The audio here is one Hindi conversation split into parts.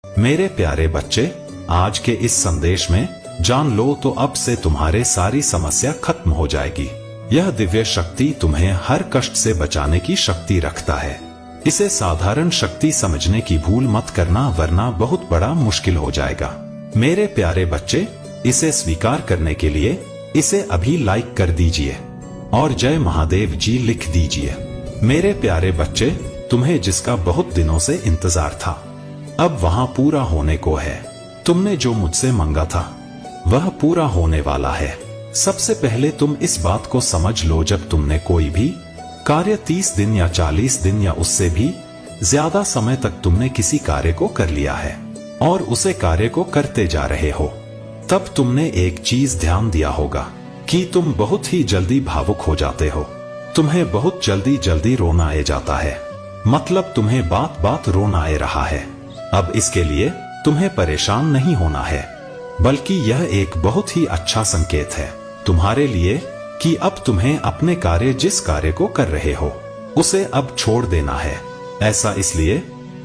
मेरे प्यारे बच्चे, आज के इस संदेश में जान लो तो अब से तुम्हारे सारी समस्या खत्म हो जाएगी। यह दिव्य शक्ति तुम्हें हर कष्ट से बचाने की शक्ति रखता है। इसे साधारण शक्ति समझने की भूल मत करना, वरना बहुत बड़ा मुश्किल हो जाएगा। मेरे प्यारे बच्चे, इसे स्वीकार करने के लिए इसे अभी लाइक कर दीजिए और जय महादेव जी लिख दीजिए। मेरे प्यारे बच्चे, तुम्हें जिसका बहुत दिनों से इंतजार था, अब वहां पूरा होने को है। तुमने जो मुझसे मांगा था वह पूरा होने वाला है। सबसे पहले तुम इस बात को समझ लो, जब तुमने कोई भी कार्य 30 दिन या 40 दिन या उससे भी ज्यादा समय तक तुमने किसी कार्य को कर लिया है और उसे कार्य को करते जा रहे हो, तब तुमने एक चीज ध्यान दिया होगा कि तुम बहुत ही जल्दी भावुक हो जाते हो। तुम्हें बहुत जल्दी रोना आ जाता है, मतलब तुम्हें बात बात रोना आ रहा है। अब इसके लिए तुम्हें परेशान नहीं होना है, बल्कि यह एक बहुत ही अच्छा संकेत है तुम्हारे लिए कि अब तुम्हें अपने कार्य, जिस कार्य को कर रहे हो, उसे अब छोड़ देना है। ऐसा इसलिए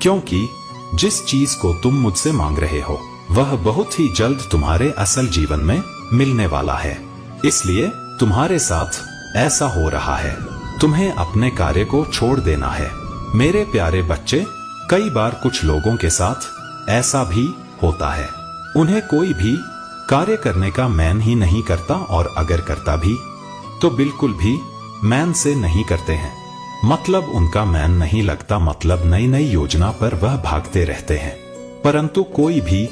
क्योंकि जिस चीज को तुम मुझसे मांग रहे हो वह बहुत ही जल्द तुम्हारे असल जीवन में मिलने वाला है। इसलिए तुम्हारे साथ ऐसा हो रहा है, तुम्हें अपने कार्य को छोड़ देना है। मेरे प्यारे बच्चे, कई बार कुछ लोगों के साथ ऐसा भी होता है, उन्हें कोई भी कार्य करने का मन ही नहीं करता, और अगर करता भी तो बिल्कुल भी मन से नहीं करते हैं। मतलब उनका मन नहीं लगता, मतलब नई नई योजना पर वह भागते रहते हैं, परंतु कोई भी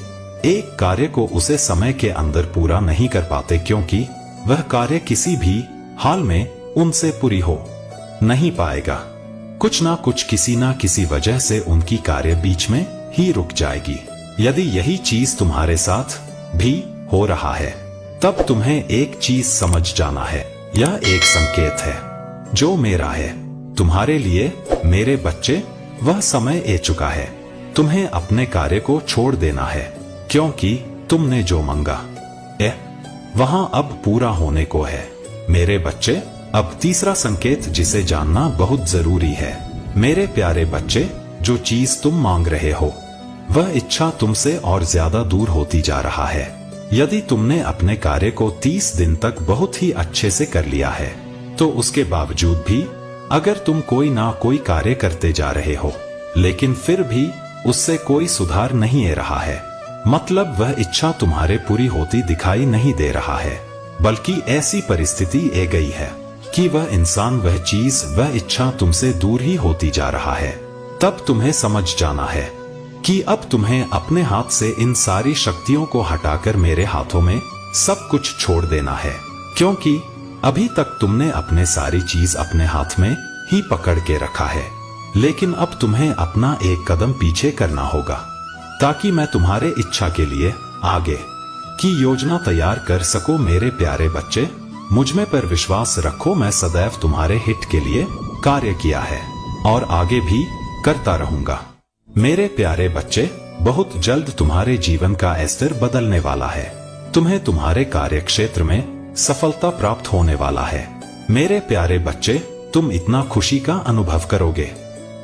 एक कार्य को उसे समय के अंदर पूरा नहीं कर पाते, क्योंकि वह कार्य किसी भी हाल में उनसे पूरी हो नहीं पाएगा। कुछ ना कुछ, किसी ना किसी वजह से उनकी कार्य बीच में ही रुक जाएगी। यदि यही चीज तुम्हारे साथ भी हो रहा है, तब तुम्हें एक चीज समझ जाना है, यह एक संकेत है जो मेरा है तुम्हारे लिए। मेरे बच्चे, वह समय आ चुका है, तुम्हें अपने कार्य को छोड़ देना है, क्योंकि तुमने जो मांगा वहां अब पूरा होने को है। मेरे बच्चे, अब तीसरा संकेत जिसे जानना बहुत जरूरी है। मेरे प्यारे बच्चे, जो चीज तुम मांग रहे हो वह इच्छा तुमसे और ज्यादा दूर होती जा रहा है। यदि तुमने अपने कार्य को 30 दिन तक बहुत ही अच्छे से कर लिया है, तो उसके बावजूद भी अगर तुम कोई ना कोई कार्य करते जा रहे हो, लेकिन फिर भी उससे कोई सुधार नहीं आ रहा है, मतलब वह इच्छा तुम्हारे पूरी होती दिखाई नहीं दे रहा है, बल्कि ऐसी परिस्थिति आ गई है कि वह इंसान, वह चीज, वह इच्छा तुमसे दूर ही होती जा रहा है, तब तुम्हें समझ जाना है कि अब तुम्हें अपने हाथ से इन सारी शक्तियों को हटाकर मेरे हाथों में सब कुछ छोड़ देना है। क्योंकि अभी तक तुमने अपने सारी चीज अपने हाथ में ही पकड़ के रखा है, लेकिन अब तुम्हें अपना एक कदम पीछे करना होगा, ताकि मैं तुम्हारे इच्छा के लिए आगे की योजना तैयार कर सकूं। मेरे प्यारे बच्चे, मुझमें पर विश्वास रखो, मैं सदैव तुम्हारे हित के लिए कार्य किया है और आगे भी करता रहूंगा। मेरे प्यारे बच्चे, बहुत जल्द तुम्हारे जीवन का स्तर बदलने वाला है। तुम्हें तुम्हारे कार्य क्षेत्र में सफलता प्राप्त होने वाला है। मेरे प्यारे बच्चे, तुम इतना खुशी का अनुभव करोगे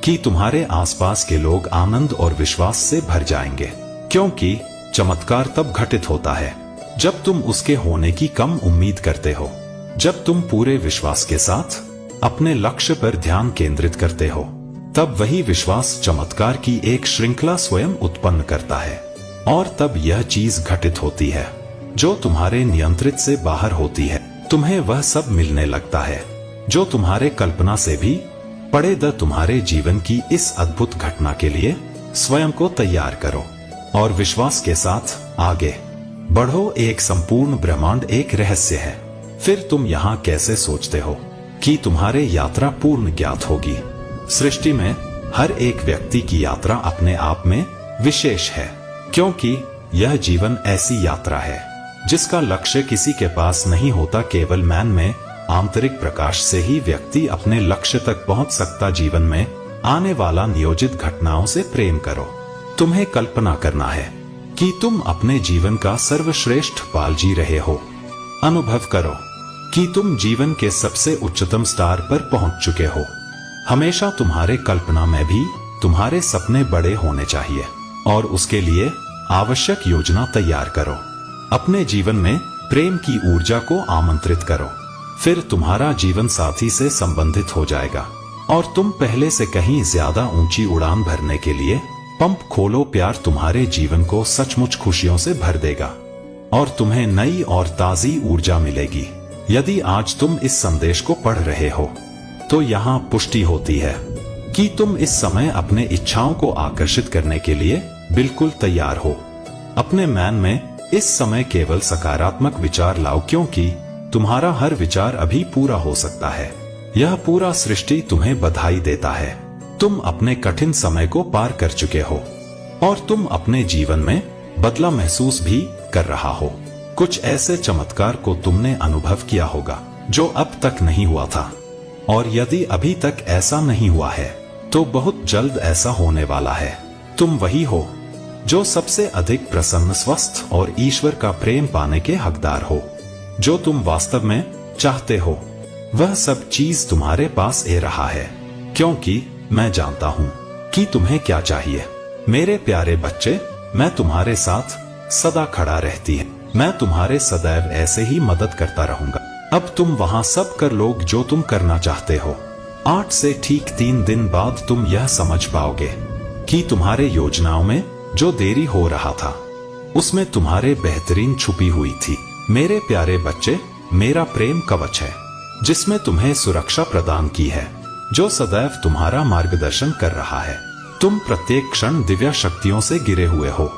कि तुम्हारे आसपास के लोग आनंद और विश्वास से भर जाएंगे, क्योंकि चमत्कार तब घटित होता है जब तुम उसके होने की कम उम्मीद करते हो। जब तुम पूरे विश्वास के साथ अपने लक्ष्य पर ध्यान केंद्रित करते हो, तब वही विश्वास चमत्कार की एक श्रृंखला स्वयं उत्पन्न करता है, और तब यह चीज घटित होती है जो तुम्हारे नियंत्रित से बाहर होती है। तुम्हें वह सब मिलने लगता है जो तुम्हारे कल्पना से भी परे। तुम्हारे जीवन की इस अद्भुत घटना के लिए स्वयं को तैयार करो और विश्वास के साथ आगे बढ़ो। एक संपूर्ण ब्रह्मांड एक रहस्य है। फिर तुम यहाँ कैसे सोचते हो कि तुम्हारे यात्रा पूर्ण ज्ञात होगी? सृष्टि में हर एक व्यक्ति की यात्रा अपने आप में विशेष है, क्योंकि यह जीवन ऐसी यात्रा है जिसका लक्ष्य किसी के पास नहीं होता। केवल मन में आंतरिक प्रकाश से ही व्यक्ति अपने लक्ष्य तक पहुंच सकता। जीवन में आने वाला नियोजित घटनाओं से प्रेम करो। तुम्हें कल्पना करना है कि तुम अपने जीवन का सर्वश्रेष्ठ पाल जी रहे हो। अनुभव करो कि तुम जीवन के सबसे उच्चतम स्तर पर पहुंच चुके हो। हमेशा तुम्हारे कल्पना में भी तुम्हारे सपने बड़े होने चाहिए और उसके लिए आवश्यक योजना तैयार करो। अपने जीवन में प्रेम की ऊर्जा को आमंत्रित करो, फिर तुम्हारा जीवन साथी से संबंधित हो जाएगा और तुम पहले से कहीं ज्यादा ऊंची उड़ान भरने के लिए पंप खोलो। प्यार तुम्हारे जीवन को सचमुच खुशियों से भर देगा और तुम्हें नई और ताजी ऊर्जा मिलेगी। यदि आज तुम इस संदेश को पढ़ रहे हो तो यहाँ पुष्टि होती है कि तुम इस समय अपने इच्छाओं को आकर्षित करने के लिए बिल्कुल तैयार हो। अपने मन में इस समय केवल सकारात्मक विचार लाओ, क्योंकि तुम्हारा हर विचार अभी पूरा हो सकता है। यह पूरा सृष्टि तुम्हें बधाई देता है। तुम अपने कठिन समय को पार कर चुके हो और तुम अपने जीवन में बदलाव महसूस भी कर रहा हो। कुछ ऐसे चमत्कार को तुमने अनुभव किया होगा जो अब तक नहीं हुआ था, और यदि अभी तक ऐसा नहीं हुआ है तो बहुत जल्द ऐसा होने वाला है। तुम वही हो जो सबसे अधिक प्रसन्न, स्वस्थ और ईश्वर का प्रेम पाने के हकदार हो। जो तुम वास्तव में चाहते हो वह सब चीज तुम्हारे पास आ रहा है, क्योंकि मैं जानता हूँ कि तुम्हें क्या चाहिए। मेरे प्यारे बच्चे, मैं तुम्हारे साथ सदा खड़ा रहती है। मैं तुम्हारे सदैव ऐसे ही मदद करता रहूंगा। अब तुम वहाँ सब कर लो जो तुम करना चाहते हो। 8 से ठीक 3 दिन बाद तुम यह समझ पाओगे कि तुम्हारे योजनाओं में जो देरी हो रहा था उसमें तुम्हारे बेहतरीन छुपी हुई थी। मेरे प्यारे बच्चे, मेरा प्रेम कवच है जिसमें तुम्हें सुरक्षा प्रदान की है, जो सदैव तुम्हारा मार्गदर्शन कर रहा है। तुम प्रत्येक क्षण दिव्य शक्तियों से घिरे हुए हो।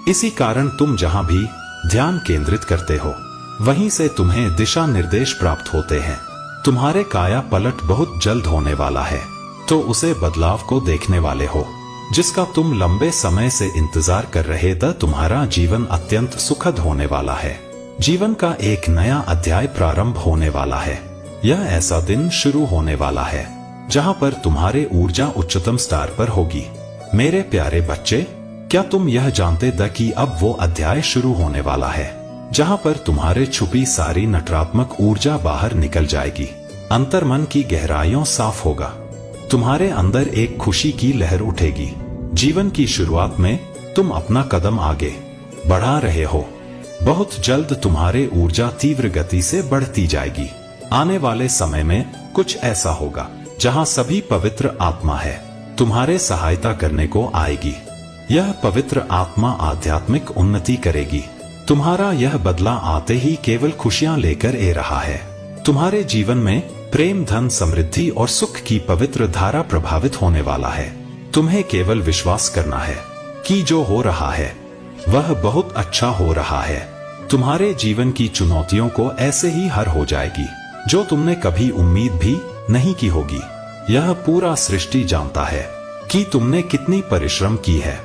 इसी कारण तुम जहाँ भी ध्यान केंद्रित करते हो वहीं से तुम्हें दिशा निर्देश प्राप्त होते हैं। तुम्हारे काया पलट बहुत जल्द होने वाला है, तो उसे बदलाव को देखने वाले हो जिसका तुम लंबे समय से इंतजार कर रहे थे। तुम्हारा जीवन अत्यंत सुखद होने वाला है। जीवन का एक नया अध्याय प्रारंभ होने वाला है। यह ऐसा दिन शुरू होने वाला है जहां पर तुम्हारे ऊर्जा उच्चतम स्तर पर होगी। मेरे प्यारे बच्चे, क्या तुम यह जानते थे कि अब वो अध्याय शुरू होने वाला है जहां पर तुम्हारे छुपी सारी नकारात्मक ऊर्जा बाहर निकल जाएगी। अंतर्मन की गहराइयों साफ होगा। तुम्हारे अंदर एक खुशी की लहर उठेगी। जीवन की शुरुआत में तुम अपना कदम आगे बढ़ा रहे हो। बहुत जल्द तुम्हारे ऊर्जा तीव्र गति से बढ़ती जाएगी। आने वाले समय में कुछ ऐसा होगा जहां सभी पवित्र आत्मा है तुम्हारे सहायता करने को आएगी। यह पवित्र आत्मा आध्यात्मिक उन्नति करेगी। तुम्हारा यह बदला आते ही केवल खुशियां लेकर आ रहा है। तुम्हारे जीवन में प्रेम, धन, समृद्धि और सुख की पवित्र धारा प्रभावित होने वाला है। तुम्हें केवल विश्वास करना है कि जो हो रहा है वह बहुत अच्छा हो रहा है। तुम्हारे जीवन की चुनौतियों को ऐसे ही हर हो जाएगी जो तुमने कभी उम्मीद भी नहीं की होगी। यह पूरा सृष्टि जानता है कि तुमने कितनी परिश्रम की है,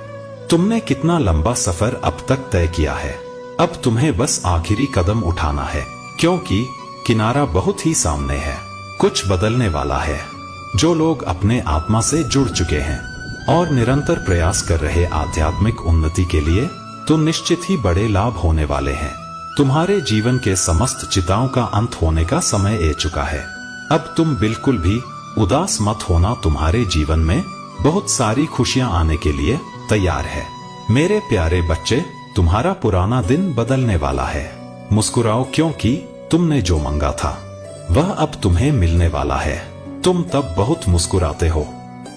तुमने कितना लंबा सफर अब तक तय किया है। अब तुम्हें बस आखिरी कदम उठाना है, क्योंकि किनारा बहुत ही सामने है। कुछ बदलने वाला है। जो लोग अपने आत्मा से जुड़ चुके हैं और निरंतर प्रयास कर रहे आध्यात्मिक उन्नति के लिए, तो निश्चित ही बड़े लाभ होने वाले हैं। तुम्हारे जीवन के समस्त चिंताओं का अंत होने का समय आ चुका है। अब तुम बिल्कुल भी उदास मत होना। तुम्हारे जीवन में बहुत सारी खुशियां आने के लिए तैयार है। मेरे प्यारे बच्चे, तुम्हारा पुराना दिन बदलने वाला है। मुस्कुराओ, क्योंकि तुमने जो मांगा था वह अब तुम्हें मिलने वाला है। तुम तब बहुत मुस्कुराते हो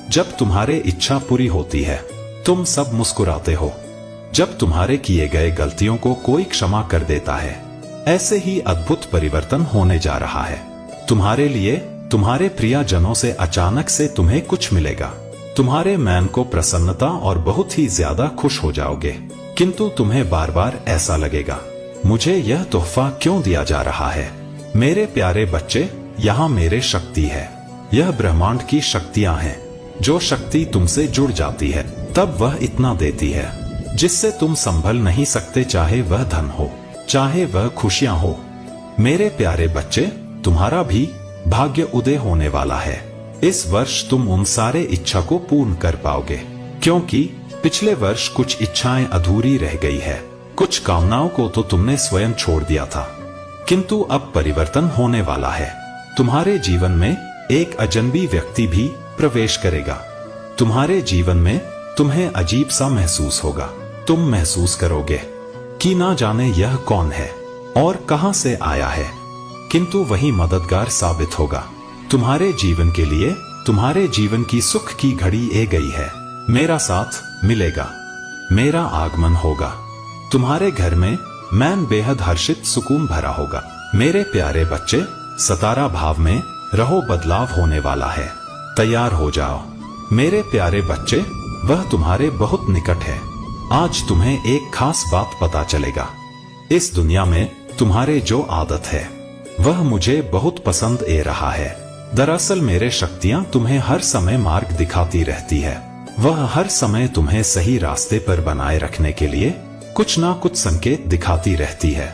जब तुम्हारे इच्छा पूरी होती है। तुम सब मुस्कुराते हो जब तुम्हारे किए गए गलतियों को कोई क्षमा कर देता है। ऐसे ही अद्भुत परिवर्तन होने जा रहा है तुम्हारे लिए। तुम्हारे प्रियजनों से अचानक से तुम्हें कुछ मिलेगा। तुम्हारे मन को प्रसन्नता और बहुत ही ज्यादा खुश हो जाओगे, किंतु तुम्हें बार बार ऐसा लगेगा, मुझे यह तोहफा क्यों दिया जा रहा है। मेरे प्यारे बच्चे, यहाँ मेरे शक्ति है। यह ब्रह्मांड की शक्तियाँ हैं। जो शक्ति तुमसे जुड़ जाती है तब वह इतना देती है जिससे तुम संभल नहीं सकते, चाहे वह धन हो, चाहे वह खुशियां हो। मेरे प्यारे बच्चे, तुम्हारा भी भाग्य उदय होने वाला है। इस वर्ष तुम उन सारे इच्छा को पूर्ण कर पाओगे, क्योंकि पिछले वर्ष कुछ इच्छाएं अधूरी रह गई है। कुछ कामनाओं को तो तुमने स्वयं छोड़ दिया था, किंतु अब परिवर्तन होने वाला है। तुम्हारे जीवन में एक अजनबी व्यक्ति भी प्रवेश करेगा। तुम्हारे जीवन में तुम्हें अजीब सा महसूस होगा। तुम महसूस करोगे कि ना जाने यह कौन है और कहां से आया है, किंतु वही मददगार साबित होगा तुम्हारे जीवन के लिए। तुम्हारे जीवन की सुख की घड़ी आ गई है। मेरा साथ मिलेगा, मेरा आगमन होगा। तुम्हारे घर में मन बेहद हर्षित सुकून भरा होगा। मेरे प्यारे बच्चे, 17 भाव में रहो, बदलाव होने वाला है। तैयार हो जाओ मेरे प्यारे बच्चे, वह तुम्हारे बहुत निकट है। आज तुम्हें एक खास बात पता चलेगा। इस दुनिया में तुम्हारे जो आदत है वह मुझे बहुत पसंद आ रहा है। दरअसल मेरे शक्तियां तुम्हें हर समय मार्ग दिखाती रहती है। वह हर समय तुम्हें सही रास्ते पर बनाए रखने के लिए कुछ ना कुछ संकेत दिखाती रहती है,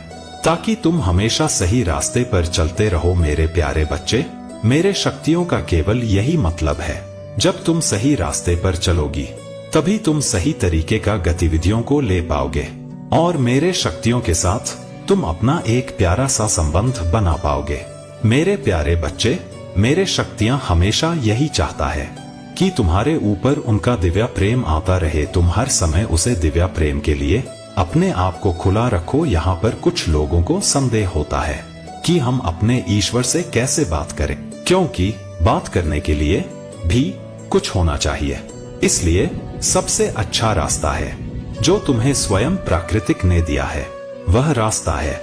ताकि तुम हमेशा सही रास्ते पर चलते रहो। मेरे प्यारे बच्चे, मेरे शक्तियों का केवल यही मतलब है। जब तुम सही रास्ते पर चलोगी तभी तुम सही तरीके का गतिविधियों को ले पाओगे और मेरे शक्तियों के साथ तुम अपना एक प्यारा सा संबंध बना पाओगे। मेरे प्यारे बच्चे, मेरे शक्तियां हमेशा यही चाहता है कि तुम्हारे ऊपर उनका दिव्य प्रेम आता रहे। तुम हर समय उसे दिव्य प्रेम के लिए अपने आप को खुला रखो। यहाँ पर कुछ लोगों को संदेह होता है कि हम अपने ईश्वर से कैसे बात करें, क्योंकि बात करने के लिए भी कुछ होना चाहिए। इसलिए सबसे अच्छा रास्ता है जो तुम्हें स्वयं प्राकृतिक ने दिया है, वह रास्ता है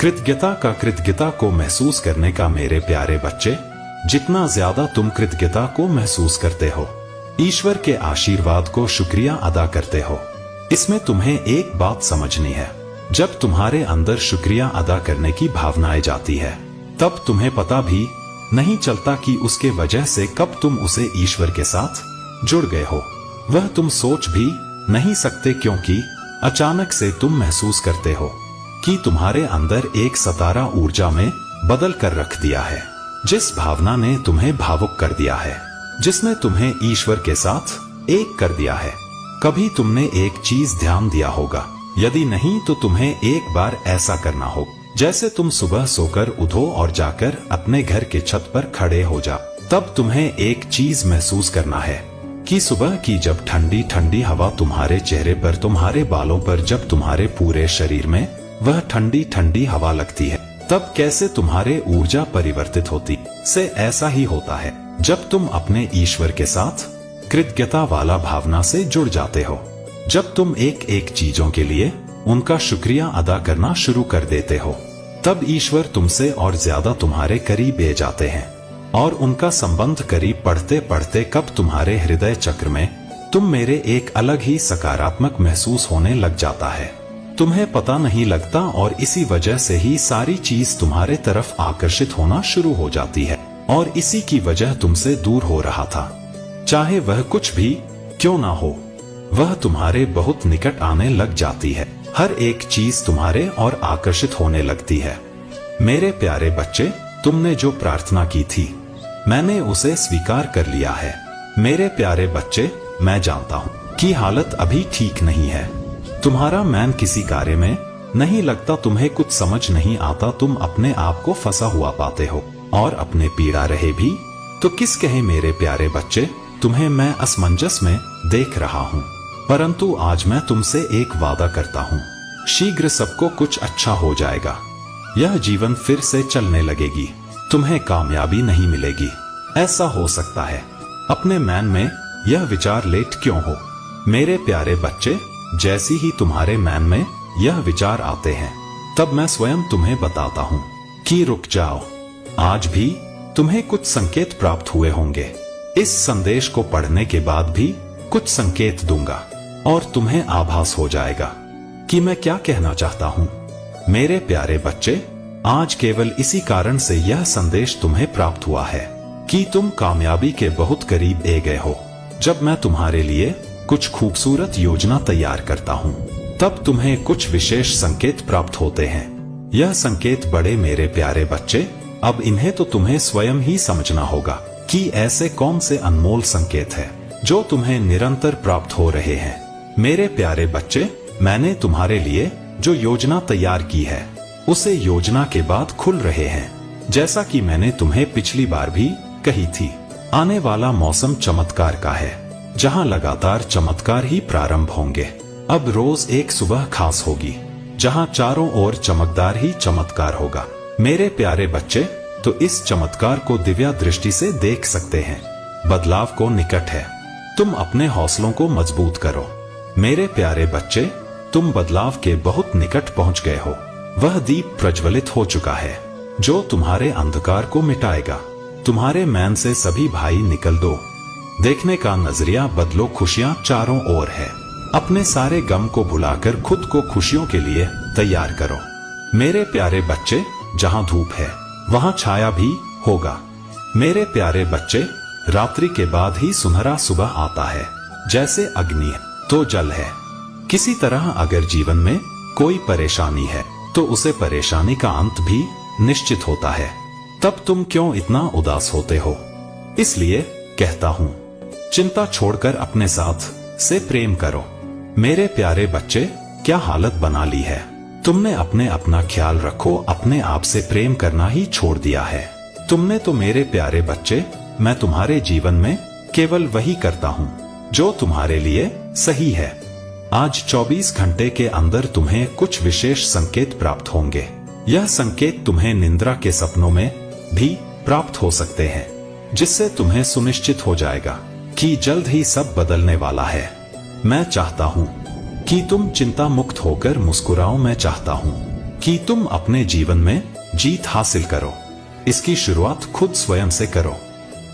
कृतज्ञता का। कृतज्ञता को महसूस करने का। मेरे प्यारे बच्चे, जितना ज्यादा तुम कृतज्ञता को महसूस करते हो, ईश्वर के आशीर्वाद को शुक्रिया अदा करते हो, इसमें तुम्हें एक बात समझनी है। जब तुम्हारे अंदर शुक्रिया अदा करने की भावनाएं जाती है, तब तुम्हें पता भी नहीं चलता कि उसके वजह से कब तुम उसे ईश्वर के साथ जुड़ गए हो। वह तुम सोच भी नहीं सकते, क्योंकि अचानक से तुम महसूस करते हो कि तुम्हारे अंदर एक सतारा ऊर्जा में बदल कर रख दिया है, जिस भावना ने तुम्हें भावुक कर दिया है, जिसने तुम्हें ईश्वर के साथ एक कर दिया है। कभी तुमने एक चीज ध्यान दिया होगा, यदि नहीं तो तुम्हें एक बार ऐसा करना हो, जैसे तुम सुबह सोकर उठो और जाकर अपने घर के छत पर खड़े हो जा। तब तुम्हें एक चीज महसूस करना है कि सुबह की जब ठंडी ठंडी हवा तुम्हारे चेहरे पर, तुम्हारे बालों पर, जब तुम्हारे पूरे शरीर में वह ठंडी ठंडी हवा लगती है, तब कैसे तुम्हारे ऊर्जा परिवर्तित होती से ऐसा ही होता है जब तुम अपने ईश्वर के साथ कृतज्ञता वाला भावना से जुड़ जाते हो। जब तुम एक एक चीजों के लिए उनका शुक्रिया अदा करना शुरू कर देते हो, तब ईश्वर तुमसे और ज्यादा तुम्हारे करीब आ जाते हैं और उनका संबंध करीब पढ़ते पढ़ते कब तुम्हारे हृदय चक्र में तुम मेरे एक अलग ही सकारात्मक महसूस होने लग जाता है। तुम्हें पता नहीं लगता और इसी वजह से ही सारी चीज तुम्हारे तरफ आकर्षित होना शुरू हो जाती है और इसी की वजह तुमसे दूर हो रहा था, चाहे वह कुछ भी क्यों ना हो, वह तुम्हारे बहुत निकट आने लग जाती है। हर एक चीज तुम्हारे और आकर्षित होने लगती है। मेरे प्यारे बच्चे, तुमने जो प्रार्थना की थी मैंने उसे स्वीकार कर लिया है। मेरे प्यारे बच्चे, मैं जानता हूँ कि हालत अभी ठीक नहीं है। तुम्हारा मन किसी कार्य में नहीं लगता, तुम्हें कुछ समझ नहीं आता, तुम अपने आप को फंसा हुआ पाते हो और अपने पीड़ा रहे भी तो किस कहे। मेरे प्यारे बच्चे, तुम्हें मैं असमंजस में देख रहा हूँ, परंतु आज मैं तुमसे एक वादा करता हूँ, शीघ्र सबको कुछ अच्छा हो जाएगा। यह जीवन फिर से चलने लगेगी, तुम्हें कामयाबी नहीं मिलेगी। ऐसा हो सकता है अपने मन में यह विचार लेट क्यों हो। मेरे प्यारे बच्चे, जैसी ही तुम्हारे मन में यह विचार आते हैं, तब मैं स्वयं तुम्हें बताता हूँ कि रुक जाओ। आज भी तुम्हें कुछ संकेत प्राप्त हुए होंगे। इस संदेश को पढ़ने के बाद भी कुछ संकेत दूंगा और तुम्हें आभास हो जाएगा कि मैं क्या कहना चाहता हूँ। मेरे प्यारे बच्चे, आज केवल इसी कारण से यह संदेश तुम्हें प्राप्त हुआ है कि तुम कामयाबी के बहुत करीब आ गए हो। जब मैं तुम्हारे लिए कुछ खूबसूरत योजना तैयार करता हूँ, तब तुम्हें कुछ विशेष संकेत प्राप्त होते हैं। यह संकेत बड़े मेरे प्यारे बच्चे, अब इन्हें तो तुम्हें स्वयं ही समझना होगा कि ऐसे कौन से अनमोल संकेत है जो तुम्हें निरंतर प्राप्त हो रहे हैं। मेरे प्यारे बच्चे, मैंने तुम्हारे लिए जो योजना तैयार की है उसे योजना के बाद खुल रहे हैं। जैसा कि मैंने तुम्हें पिछली बार भी कही थी, आने वाला मौसम चमत्कार का है। जहां लगातार चमत्कार ही प्रारंभ होंगे। अब रोज एक सुबह खास होगी जहां चारों ओर चमकदार ही चमत्कार होगा। मेरे प्यारे बच्चे, तो इस चमत्कार को दिव्या दृष्टि से देख सकते हैं। बदलाव को निकट है, तुम अपने हौसलों को मजबूत करो। मेरे प्यारे बच्चे, तुम बदलाव के बहुत निकट पहुंच गए हो। वह दीप प्रज्वलित हो चुका है जो तुम्हारे अंधकार को मिटाएगा। तुम्हारे मैन से सभी भाई निकल दो। देखने का नजरिया बदलो, खुशियां चारों ओर है। अपने सारे गम को भुलाकर खुद को खुशियों के लिए तैयार करो। मेरे प्यारे बच्चे, जहां धूप है वहां छाया भी होगा। मेरे प्यारे बच्चे, रात्रि के बाद ही सुनहरा सुबह आता है। जैसे अग्नि है तो जल है। किसी तरह अगर जीवन में कोई परेशानी है तो उसे परेशानी का अंत भी निश्चित होता है। तब तुम क्यों इतना उदास होते हो? इसलिए कहता हूँ, चिंता छोड़कर अपने साथ से प्रेम करो। मेरे प्यारे बच्चे, क्या हालत बना ली है। तुमने अपना ख्याल रखो, अपने आप से प्रेम करना ही छोड़ दिया है तुमने तो। मेरे प्यारे बच्चे, मैं तुम्हारे जीवन में केवल वही करता हूँ जो तुम्हारे लिए सही है। आज 24 घंटे के अंदर तुम्हें कुछ विशेष संकेत प्राप्त होंगे। यह संकेत तुम्हें निद्रा के सपनों में भी प्राप्त हो सकते हैं, जिससे तुम्हें सुनिश्चित हो जाएगा कि जल्द ही सब बदलने वाला है। मैं चाहता हूँ कि तुम चिंता मुक्त होकर मुस्कुराओ। मैं चाहता हूँ कि तुम अपने जीवन में जीत हासिल करो। इसकी शुरुआत खुद स्वयं से करो।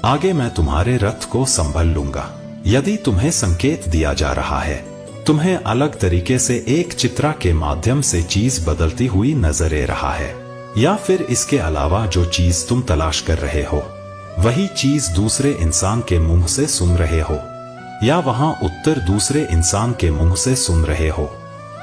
आगे मैं तुम्हारे रथ को संभल लूंगा। यदि तुम्हें संकेत दिया जा रहा है, तुम्हें अलग तरीके से एक चित्रा के माध्यम से चीज बदलती हुई नजर आ रहा है, या फिर इसके अलावा जो चीज तुम तलाश कर रहे हो वही चीज दूसरे इंसान के मुंह से सुन रहे हो, या वहां उत्तर दूसरे इंसान के मुंह से सुन रहे हो,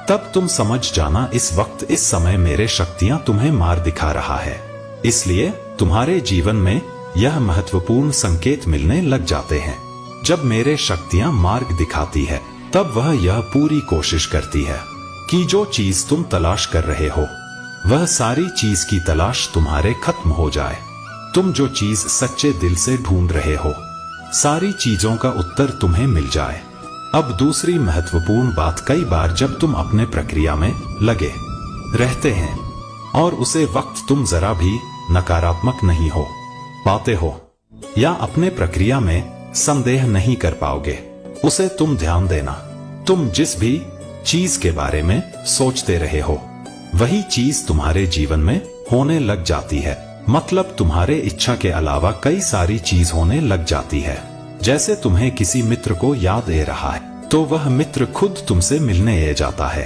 तब तुम समझ जाना इस वक्त इस समय मेरे शक्तियां तुम्हें मार दिखा रहा है। इसलिए तुम्हारे जीवन में यह महत्वपूर्ण संकेत मिलने लग जाते हैं। जब मेरे शक्तियां मार्ग दिखाती है, तब वह यह पूरी कोशिश करती है कि जो चीज तुम तलाश कर रहे हो वह सारी चीज की तलाश तुम्हारे खत्म हो जाए। तुम जो चीज सच्चे दिल से ढूंढ रहे हो, सारी चीजों का उत्तर तुम्हें मिल जाए। अब दूसरी महत्वपूर्ण बात, कई बार जब तुम अपने प्रक्रिया में लगे रहते हैं और उसे वक्त तुम जरा भी नकारात्मक नहीं हो पाते हो या अपने प्रक्रिया में संदेह नहीं कर पाओगे, उसे तुम ध्यान देना। तुम जिस भी चीज के बारे में सोचते रहे हो वही चीज तुम्हारे जीवन में होने लग जाती है। मतलब तुम्हारे इच्छा के अलावा कई सारी चीज होने लग जाती है। जैसे तुम्हें किसी मित्र को याद आ रहा है तो वह मित्र खुद तुमसे मिलने आ जाता है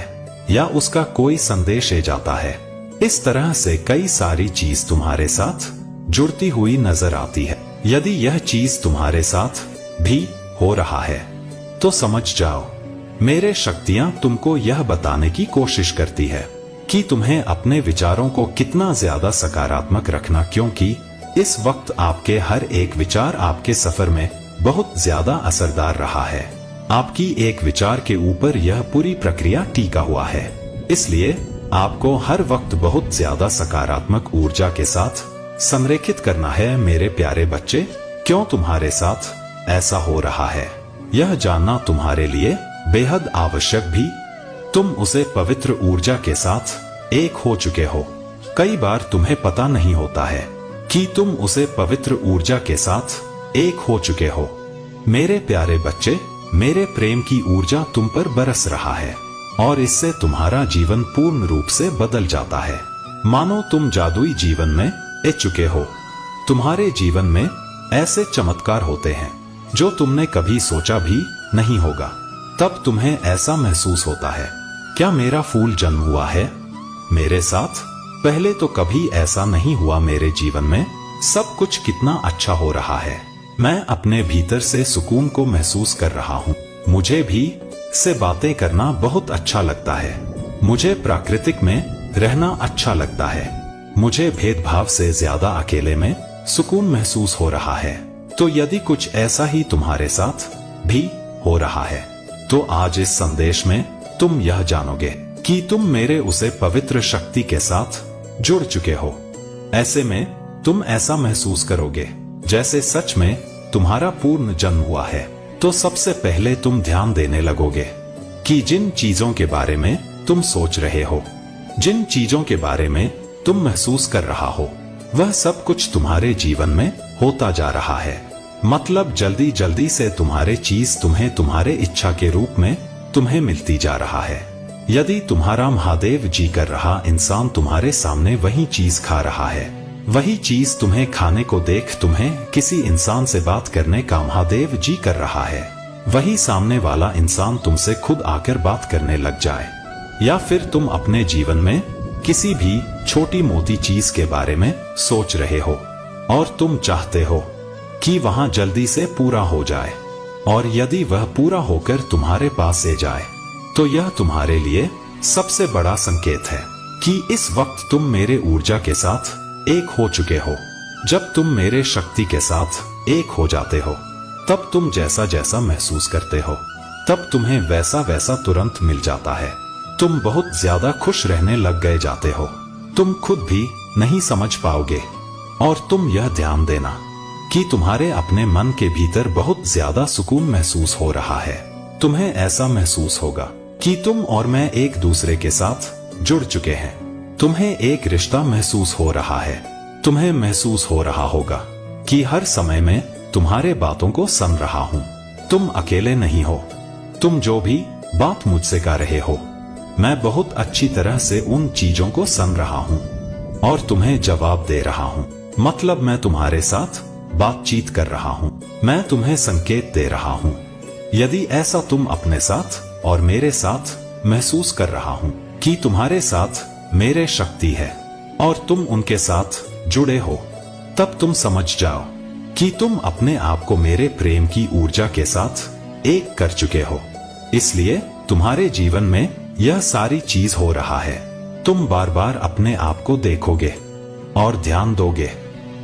या उसका कोई संदेश आ जाता है। इस तरह से कई सारी चीज तुम्हारे साथ जुड़ती हुई नजर आती है। यदि यह चीज तुम्हारे साथ भी हो रहा है तो समझ जाओ, मेरे शक्तियां तुमको यह बताने की कोशिश करती है कि तुम्हें अपने विचारों को कितना ज्यादा सकारात्मक रखना, क्योंकि इस वक्त आपके हर एक विचार आपके सफर में बहुत ज्यादा असरदार रहा है। आपकी एक विचार के ऊपर यह पूरी प्रक्रिया टिका हुआ है। इसलिए आपको हर वक्त बहुत ज्यादा सकारात्मक ऊर्जा के साथ संरेखित करना है। मेरे प्यारे बच्चे, क्यों तुम्हारे साथ ऐसा हो रहा है यह जानना तुम्हारे लिए बेहद आवश्यक भी। तुम उसे पवित्र ऊर्जा के साथ एक हो चुके हो। कई बार तुम्हें पता नहीं होता है कि तुम उसे पवित्र ऊर्जा के साथ एक हो चुके हो। मेरे प्यारे बच्चे, मेरे प्रेम की ऊर्जा तुम पर बरस रहा है और इससे तुम्हारा जीवन पूर्ण रूप से बदल जाता है। मानो तुम जादुई जीवन में आ चुके हो। तुम्हारे जीवन में ऐसे चमत्कार होते हैं जो तुमने कभी सोचा भी नहीं होगा। तब तुम्हें ऐसा महसूस होता है, क्या मेरा फूल जन्म हुआ है मेरे साथ? पहले तो कभी ऐसा नहीं हुआ मेरे जीवन में। सब कुछ कितना अच्छा हो रहा है। मैं अपने भीतर से सुकून को महसूस कर रहा हूँ। मुझे भी से बातें करना बहुत अच्छा लगता है। मुझे प्राकृतिक में रहना अच्छा लगता है। मुझे भेदभाव से ज्यादा अकेले में सुकून महसूस हो रहा है। तो यदि कुछ ऐसा ही तुम्हारे साथ भी हो रहा है तो आज इस संदेश में तुम यह जानोगे कि तुम मेरे उसे पवित्र शक्ति के साथ जुड़ चुके हो। ऐसे में तुम ऐसा महसूस करोगे जैसे सच में तुम्हारा पूर्ण जन्म हुआ है, तो सबसे पहले तुम ध्यान देने लगोगे कि जिन चीजों के बारे में तुम सोच रहे हो, जिन चीजों के बारे में तुम महसूस कर रहा हो, वह सब कुछ तुम्हारे जीवन में होता जा रहा है। मतलब जल्दी जल्दी से तुम्हारे चीज तुम्हारे इच्छा के रूप में तुम्हें मिलती जा रहा है। यदि तुम्हारा महादेव जी कर रहा इंसान तुम्हारे सामने वही चीज खा रहा है, वही चीज तुम्हें खाने को देख तुम्हें किसी इंसान से बात करने का महादेव जी कर रहा है, वही सामने वाला इंसान तुमसे खुद आकर बात करने लग जाए, या फिर तुम अपने जीवन में किसी भी छोटी मोटी चीज के बारे में सोच रहे हो और तुम चाहते हो कि वहां जल्दी से पूरा हो जाए, और यदि वह पूरा होकर तुम्हारे पास से जाए तो यह तुम्हारे लिए सबसे बड़ा संकेत है कि इस वक्त तुम मेरे ऊर्जा के साथ एक हो चुके हो। जब तुम मेरे शक्ति के साथ एक हो जाते हो, तब तुम जैसा जैसा महसूस करते हो, तब तुम्हें वैसा वैसा तुरंत मिल जाता है। तुम बहुत ज्यादा खुश रहने लग गए जाते हो, तुम खुद भी नहीं समझ पाओगे। और तुम यह ध्यान देना कि तुम्हारे अपने मन के भीतर बहुत ज्यादा सुकून महसूस हो रहा है। तुम्हें ऐसा महसूस होगा कि तुम और मैं एक दूसरे के साथ जुड़ चुके हैं। तुम्हें एक रिश्ता महसूस हो रहा है। तुम्हें महसूस हो रहा होगा कि हर समय में तुम्हारे बातों को सुन रहा हूं। तुम अकेले नहीं हो। तुम जो भी बात मुझसे कर रहे हो, मैं बहुत अच्छी तरह से उन चीजों को सुन रहा हूं और तुम्हें जवाब दे रहा हूं। मतलब मैं तुम्हारे साथ बातचीत कर रहा हूं, मैं तुम्हें संकेत दे रहा हूं। यदि ऐसा तुम अपने साथ और मेरे साथ महसूस कर रहा हूं कि तुम्हारे साथ मेरे शक्ति है और तुम उनके साथ जुड़े हो, तब तुम समझ जाओ कि तुम अपने आप को मेरे प्रेम की ऊर्जा के साथ एक कर चुके हो। इसलिए तुम्हारे जीवन में यह सारी चीज हो रहा है। तुम बार बार अपने आप को देखोगे और ध्यान दोगे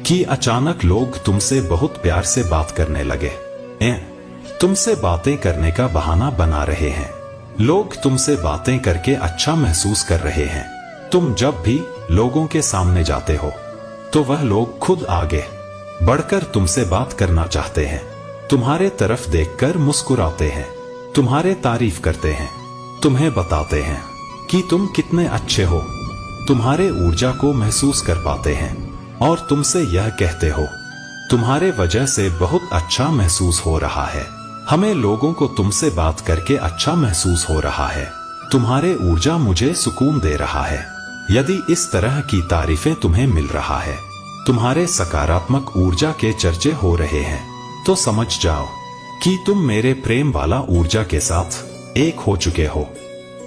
कि अचानक लोग तुमसे बहुत प्यार से बात करने लगे, तुमसे बातें करने का बहाना बना रहे हैं। लोग तुमसे बातें करके अच्छा महसूस कर रहे हैं। तुम जब भी लोगों के सामने जाते हो तो वह लोग खुद आगे बढ़कर तुमसे बात करना चाहते हैं, तुम्हारे तरफ देखकर मुस्कुराते हैं, तुम्हारे तारीफ करते हैं, तुम्हें बताते हैं कि तुम कितने अच्छे हो, तुम्हारे ऊर्जा को महसूस कर पाते हैं और तुमसे यह कहते हो तुम्हारे वजह से बहुत अच्छा महसूस हो रहा है। हमें लोगों को तुमसे बात करके अच्छा महसूस हो रहा है। तुम्हारे ऊर्जा मुझे सुकून दे रहा है। यदि इस तरह की तारीफें तुम्हें मिल रहा है, तुम्हारे सकारात्मक ऊर्जा के चर्चे हो रहे हैं, तो समझ जाओ कि तुम मेरे प्रेम वाला ऊर्जा के साथ एक हो चुके हो।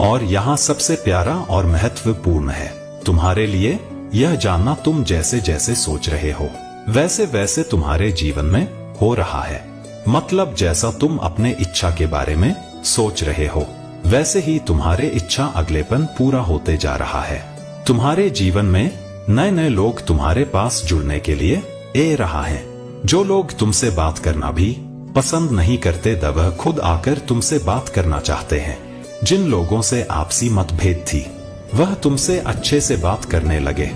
और यहाँ सबसे प्यारा और महत्वपूर्ण है तुम्हारे लिए यह जानना, तुम जैसे जैसे सोच रहे हो वैसे वैसे तुम्हारे जीवन में हो रहा है। मतलब जैसा तुम अपने इच्छा के बारे में सोच रहे हो, वैसे ही तुम्हारे इच्छा अगलेपन पूरा होते जा रहा है। तुम्हारे जीवन में नए नए लोग तुम्हारे पास जुड़ने के लिए आ रहा है। जो लोग तुमसे बात करना भी पसंद नहीं करते, वह खुद आकर तुमसे बात करना चाहते हैं। जिन लोगों से आपसी मतभेद थी, वह तुमसे अच्छे से बात करने लगे।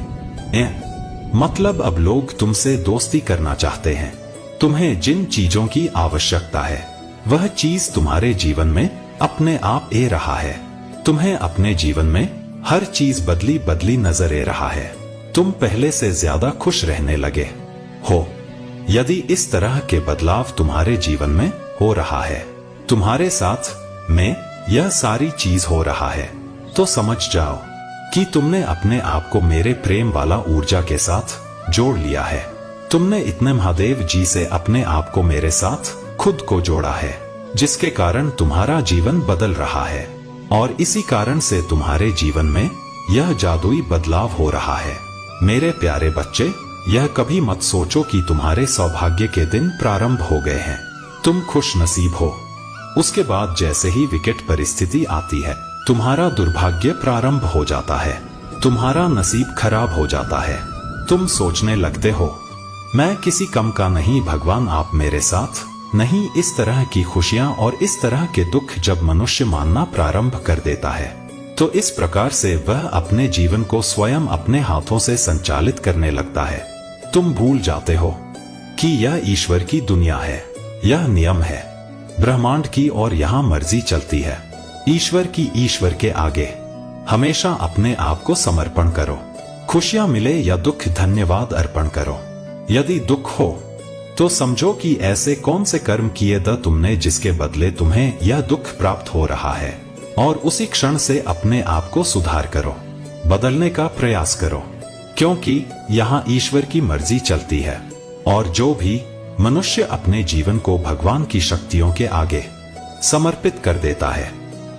मतलब अब लोग तुमसे दोस्ती करना चाहते हैं। तुम्हें जिन चीजों की आवश्यकता है, वह चीज तुम्हारे जीवन में अपने आप आ रहा है। तुम्हें अपने जीवन में हर चीज बदली बदली नजर आ रहा है। तुम पहले से ज्यादा खुश रहने लगे हो। यदि इस तरह के बदलाव तुम्हारे जीवन में हो रहा है, तुम्हारे साथ में यह सारी चीज हो रहा है, तो समझ जाओ कि तुमने अपने आप को मेरे प्रेम वाला ऊर्जा के साथ जोड़ लिया है। तुमने इतने महादेव जी से अपने आप को मेरे साथ खुद को जोड़ा है, जिसके कारण तुम्हारा जीवन बदल रहा है। और इसी कारण से तुम्हारे जीवन में यह जादुई बदलाव हो रहा है। मेरे प्यारे बच्चे, यह कभी मत सोचो कि तुम्हारे सौभाग्य के दिन प्रारंभ हो गए हैं। तुम खुश नसीब हो। उसके बाद जैसे ही विकट परिस्थिति आती है, तुम्हारा दुर्भाग्य प्रारंभ हो जाता है, तुम्हारा नसीब खराब हो जाता है। तुम सोचने लगते हो मैं किसी कम का नहीं, भगवान आप मेरे साथ नहीं। इस तरह की खुशियां और इस तरह के दुख जब मनुष्य मानना प्रारंभ कर देता है, तो इस प्रकार से वह अपने जीवन को स्वयं अपने हाथों से संचालित करने लगता है। तुम भूल जाते हो कि यह ईश्वर की दुनिया है, यह नियम है। ब्रह्मांड की और यहाँ मर्जी चलती है। ईश्वर की ईश्वर के आगे हमेशा अपने आप को समर्पण करो। खुशियां मिले या दुख धन्यवाद अर्पण करो। यदि दुख हो तो समझो कि ऐसे कौन से कर्म किए द तुमने जिसके बदले तुम्हें यह दुख प्राप्त हो रहा है, और उसी क्षण से अपने आप को सुधार करो, बदलने का प्रयास करो, क्योंकि यहाँ ईश्वर की मर्जी चलती है। और जो भी मनुष्य अपने जीवन को भगवान की शक्तियों के आगे समर्पित कर देता है,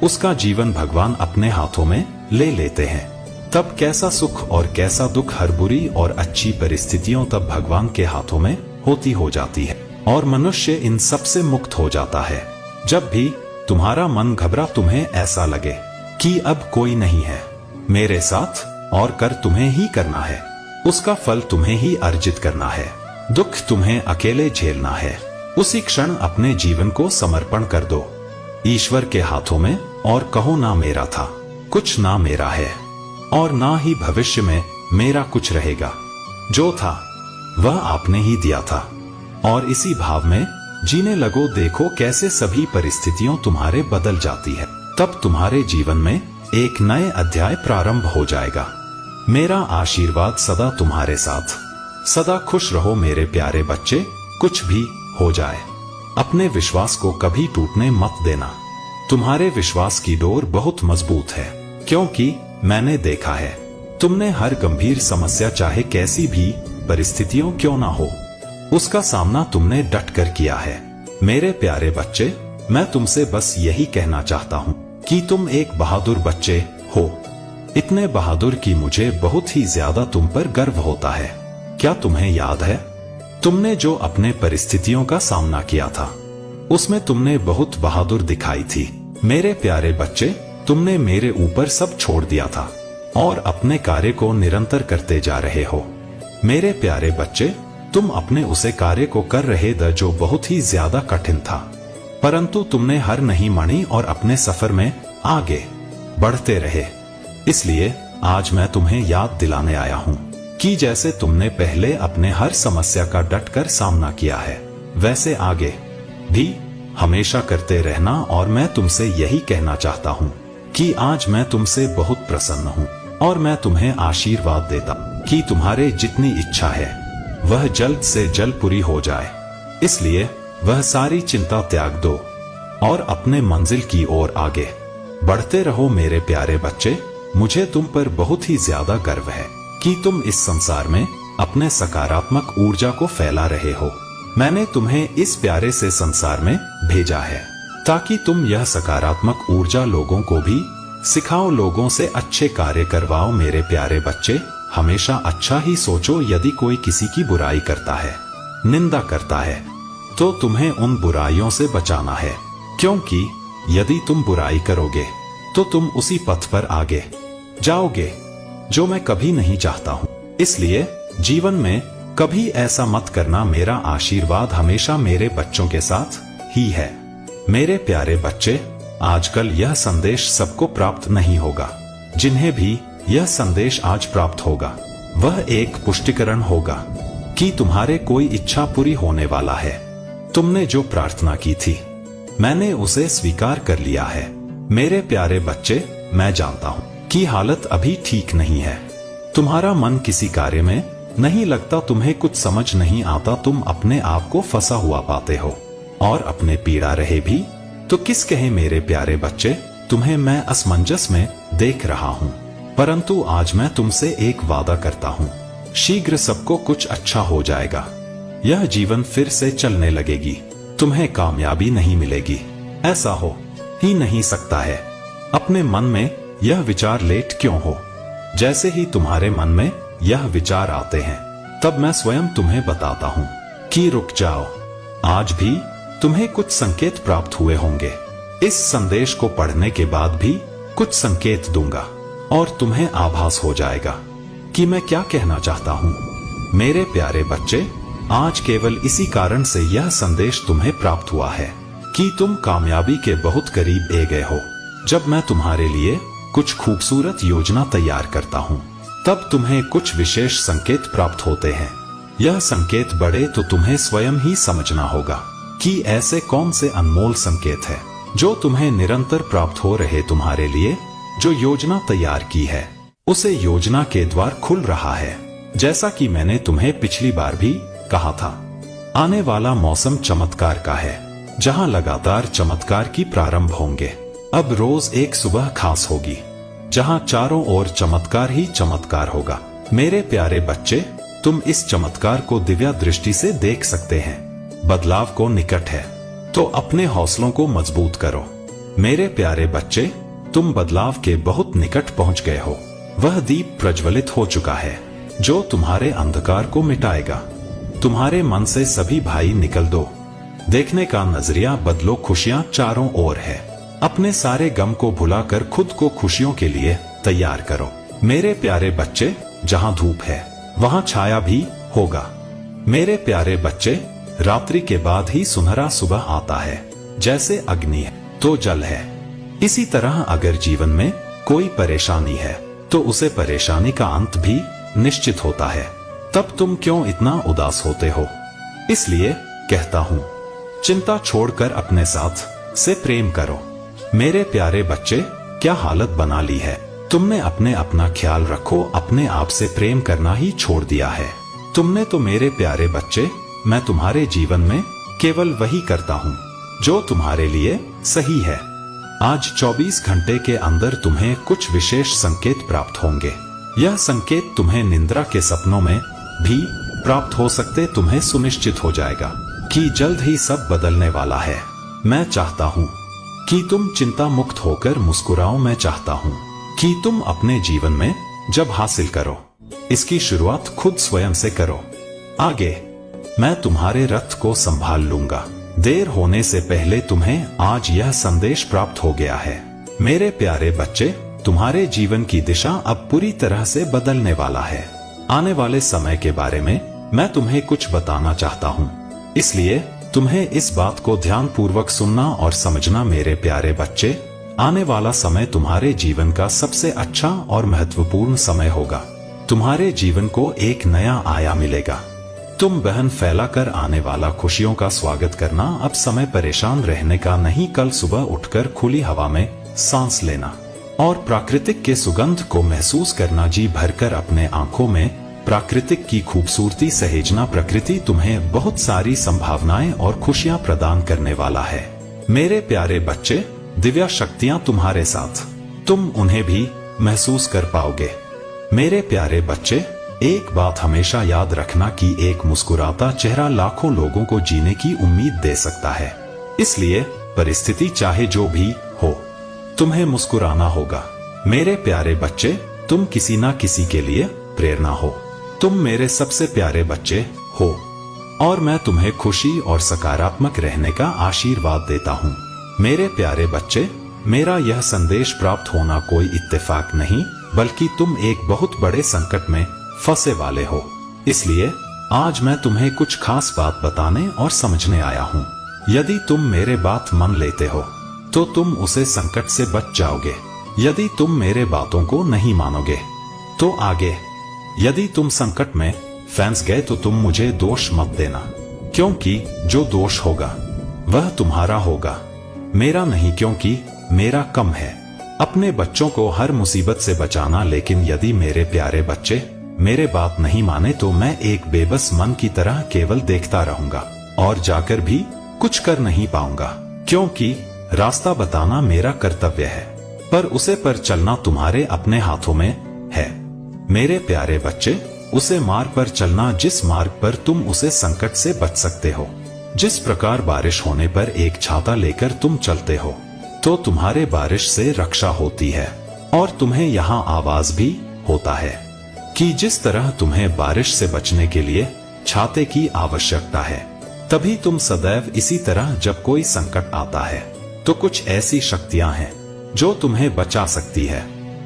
उसका जीवन भगवान अपने हाथों में ले लेते हैं। तब कैसा सुख और कैसा दुख, हर बुरी और अच्छी परिस्थितियों तब भगवान के हाथों में होती हो जाती है, और मनुष्य इन सब से मुक्त हो जाता है। जब भी तुम्हारा मन घबरा, तुम्हें ऐसा लगे कि अब कोई नहीं है मेरे साथ और कर तुम्हें ही करना है, उसका फल तुम्हें ही अर्जित करना है, दुख तुम्हें अकेले झेलना है, उसी क्षण अपने जीवन को समर्पण कर दो ईश्वर के हाथों में और कहो, ना मेरा था कुछ, ना मेरा है और ना ही भविष्य में मेरा कुछ रहेगा। जो था वह आपने ही दिया था, और इसी भाव में जीने लगो। देखो कैसे सभी परिस्थितियों तुम्हारे बदल जाती है। तब तुम्हारे जीवन में एक नए अध्याय प्रारंभ हो जाएगा। मेरा आशीर्वाद सदा तुम्हारे साथ। सदा खुश रहो मेरे प्यारे बच्चे। कुछ भी हो जाए, अपने विश्वास को कभी टूटने मत देना। तुम्हारे विश्वास की डोर बहुत मजबूत है, क्योंकि मैंने देखा है तुमने हर गंभीर समस्या, चाहे कैसी भी परिस्थितियों क्यों ना हो, उसका सामना तुमने डट कर किया है। मेरे प्यारे बच्चे, मैं तुमसे बस यही कहना चाहता हूँ कि तुम एक बहादुर बच्चे हो, इतने बहादुर कि मुझे बहुत ही ज्यादा तुम पर गर्व होता है। क्या तुम्हें याद है तुमने जो अपने परिस्थितियों का सामना किया था, उसमें तुमने बहुत बहादुर दिखाई थी। मेरे प्यारे बच्चे, तुमने मेरे ऊपर सब छोड़ दिया था और अपने कार्य को निरंतर करते जा रहे हो। मेरे प्यारे बच्चे, तुम अपने उसे कार्य को कर रहे थे जो बहुत ही ज्यादा कठिन था, परंतु तुमने हार नहीं मानी और अपने सफर में आगे बढ़ते रहे। इसलिए आज मैं तुम्हें याद दिलाने आया हूँ कि जैसे तुमने पहले अपने हर समस्या का डटकर सामना किया है, वैसे आगे भी हमेशा करते रहना। और मैं तुमसे यही कहना चाहता हूँ कि आज मैं तुमसे बहुत प्रसन्न हूँ और मैं तुम्हें आशीर्वाद देता कि तुम्हारे जितनी इच्छा है वह जल्द से जल्द पूरी हो जाए। इसलिए वह सारी चिंता त्याग दो और अपने मंजिल की ओर आगे बढ़ते रहो। मेरे प्यारे बच्चे, मुझे तुम पर बहुत ही ज्यादा गर्व है कि तुम इस संसार में अपने सकारात्मक ऊर्जा को फैला रहे हो। मैंने तुम्हें इस प्यारे से संसार में भेजा है ताकि तुम यह सकारात्मक ऊर्जा लोगों को भी सिखाओ, लोगों से अच्छे कार्य करवाओ। मेरे प्यारे बच्चे, हमेशा अच्छा ही सोचो। यदि कोई किसी की बुराई करता है, निंदा करता है, तो तुम्हें उन बुराइयों से बचाना है, क्योंकि यदि तुम बुराई करोगे तो तुम उसी पथ पर आगे जाओगे जो मैं कभी नहीं चाहता हूँ। इसलिए जीवन में कभी ऐसा मत करना। मेरा आशीर्वाद हमेशा मेरे बच्चों के साथ ही है। मेरे प्यारे बच्चे, आजकल यह संदेश सबको प्राप्त नहीं होगा। जिन्हें भी यह संदेश आज प्राप्त होगा, वह एक पुष्टिकरण होगा कि तुम्हारे कोई इच्छा पूरी होने वाला है। तुमने जो प्रार्थना की थी, मैंने उसे स्वीकार कर लिया है। मेरे प्यारे बच्चे, मैं जानता हूँ कि हालत अभी ठीक नहीं है। तुम्हारा मन किसी कार्य में नहीं लगता, तुम्हें कुछ समझ नहीं आता, तुम अपने आप को फंसा हुआ पाते हो और अपने पीड़ा रहे भी तो किस कहे। मेरे प्यारे बच्चे, तुम्हें मैं असमंजस में देख रहा हूँ, परंतु आज मैं तुमसे एक वादा करता हूँ, शीघ्र सबको कुछ अच्छा हो जाएगा। यह जीवन फिर से चलने लगेगी, तुम्हें कामयाबी नहीं मिलेगी। ऐसा हो ही नहीं सकता है। अपने मन में यह विचार लेट क्यों हो? जैसे ही तुम्हारे मन में यह विचार आते हैं, तब मैं स्वयं तुम्हें बताता हूँ कि रुक जाओ। आज भी तुम्हें कुछ संकेत प्राप्त हुए होंगे। इस संदेश को पढ़ने के बाद भी कुछ संकेत दूंगा और तुम्हें आभास हो जाएगा कि मैं क्या कहना चाहता हूँ। मेरे प्यारे बच्चे, आज केवल इसी कारण से यह संदेश तुम्हें प्राप्त हुआ है कि तुम कामयाबी के बहुत करीब आ गए हो। जब मैं तुम्हारे लिए कुछ खूबसूरत योजना तैयार करता हूँ, तब तुम्हें कुछ विशेष संकेत प्राप्त होते हैं। यह संकेत बड़े तो तुम्हें स्वयं ही समझना होगा। कि ऐसे कौन से अनमोल संकेत है जो तुम्हें निरंतर प्राप्त हो रहे। तुम्हारे लिए जो योजना तैयार की है उसे योजना के द्वार खुल रहा है। जैसा कि मैंने तुम्हें पिछली बार भी कहा था, आने वाला मौसम चमत्कार का है, जहां लगातार चमत्कार की प्रारंभ होंगे। अब रोज एक सुबह खास होगी जहां चारों ओर चमत्कार ही चमत्कार होगा। मेरे प्यारे बच्चे, तुम इस चमत्कार को दिव्य दृष्टि से देख सकते हैं। बदलाव को निकट है तो अपने हौसलों को मजबूत करो। मेरे प्यारे बच्चे, तुम बदलाव के बहुत निकट पहुंच गए हो। वह दीप प्रज्वलित हो चुका है जो तुम्हारे अंधकार को मिटाएगा। तुम्हारे मन से सभी भय निकल दो। देखने का नजरिया बदलो। खुशियां चारों ओर है। अपने सारे गम को भुलाकर खुद को खुशियों के लिए तैयार करो। मेरे प्यारे बच्चे, जहां धूप है वहां छाया भी होगा। मेरे प्यारे बच्चे, रात्रि के बाद ही सुनहरा सुबह आता है। जैसे अग्नि है तो जल है, इसी तरह अगर जीवन में कोई परेशानी है तो उसे परेशानी का अंत भी निश्चित होता है। तब तुम क्यों इतना उदास होते हो? इसलिए कहता हूँ, चिंता छोड़कर अपने साथ से प्रेम करो। मेरे प्यारे बच्चे, क्या हालत बना ली है। तुमने अपना ख्याल रखो, अपने आप से प्रेम करना ही छोड़ दिया है तुमने तो। मेरे प्यारे बच्चे, मैं तुम्हारे जीवन में केवल वही करता हूँ जो तुम्हारे लिए सही है। आज 24 घंटे के अंदर तुम्हें कुछ विशेष संकेत प्राप्त होंगे। यह संकेत तुम्हें निद्रा के सपनों में भी प्राप्त हो सकते। तुम्हें सुनिश्चित हो जाएगा कि जल्द ही सब बदलने वाला है। मैं चाहता हूँ कि तुम चिंता मुक्त होकर मुस्कुराओ। मैं चाहता हूँ कि तुम अपने जीवन में जब हासिल करो, इसकी शुरुआत खुद स्वयं से करो। आगे मैं तुम्हारे रथ को संभाल लूंगा। देर होने से पहले तुम्हें आज यह संदेश प्राप्त हो गया है। मेरे प्यारे बच्चे, तुम्हारे जीवन की दिशा अब पूरी तरह से बदलने वाला है। आने वाले समय के बारे में मैं तुम्हें कुछ बताना चाहता हूँ, इसलिए तुम्हें इस बात को ध्यान पूर्वक सुनना और समझना। मेरे प्यारे बच्चे, आने वाला समय तुम्हारे जीवन का सबसे अच्छा और महत्वपूर्ण समय होगा। तुम्हारे जीवन को एक नया आयाम मिलेगा। तुम बहन फैलाकर आने वाला खुशियों का स्वागत करना। अब समय परेशान रहने का नहीं। कल सुबह उठकर खुली हवा में सांस लेना और प्राकृतिक के सुगंध को महसूस करना। जी भरकर अपने आंखों में प्राकृतिक की खूबसूरती सहेजना। प्रकृति तुम्हें बहुत सारी संभावनाएं और खुशियां प्रदान करने वाला है। मेरे प्यारे बच्चे, दिव्य शक्तियां तुम्हारे साथ, तुम उन्हें भी महसूस कर पाओगे। मेरे प्यारे बच्चे, एक बात हमेशा याद रखना कि एक मुस्कुराता चेहरा लाखों लोगों को जीने की उम्मीद दे सकता है। इसलिए परिस्थिति चाहे जो भी हो, तुम्हें मुस्कुराना होगा। मेरे प्यारे बच्चे, तुम किसी ना किसी के लिए प्रेरणा हो। तुम मेरे सबसे प्यारे बच्चे हो और मैं तुम्हें खुशी और सकारात्मक रहने का आशीर्वाद देता हूँ। मेरे प्यारे बच्चे, मेरा यह संदेश प्राप्त होना कोई इत्तेफाक नहीं, बल्कि तुम एक बहुत बड़े संकट में फंसे वाले हो। इसलिए आज मैं तुम्हें कुछ खास बात बताने और समझने आया हूँ। यदि तुम मेरे बात मान लेते हो तो तुम उसे संकट से बच जाओगे। यदि तुम मेरे बातों को नहीं मानोगे तो आगे यदि तुम संकट में फंस गए तो तुम मुझे दोष मत देना, क्योंकि जो दोष होगा वह तुम्हारा होगा, मेरा नहीं, क्योंकि मेरा कम है अपने बच्चों को हर मुसीबत से बचाना। लेकिन यदि मेरे प्यारे बच्चे मेरे बात नहीं माने तो मैं एक बेबस मन की तरह केवल देखता रहूंगा और जाकर भी कुछ कर नहीं पाऊंगा, क्योंकि रास्ता बताना मेरा कर्तव्य है, पर उसे पर चलना तुम्हारे अपने हाथों में है। मेरे प्यारे बच्चे, उसे मार्ग पर चलना जिस मार्ग पर तुम उसे संकट से बच सकते हो। जिस प्रकार बारिश होने पर एक छाता लेकर तुम चलते हो तो तुम्हारे बारिश से रक्षा होती है, और तुम्हें यहाँ आवाज भी होता है कि जिस तरह तुम्हें बारिश से बचने के लिए छाते की आवश्यकता है, तभी तुम सदैव इसी तरह जब कोई संकट आता है तो कुछ ऐसी शक्तियां हैं जो तुम्हें बचा सकती है।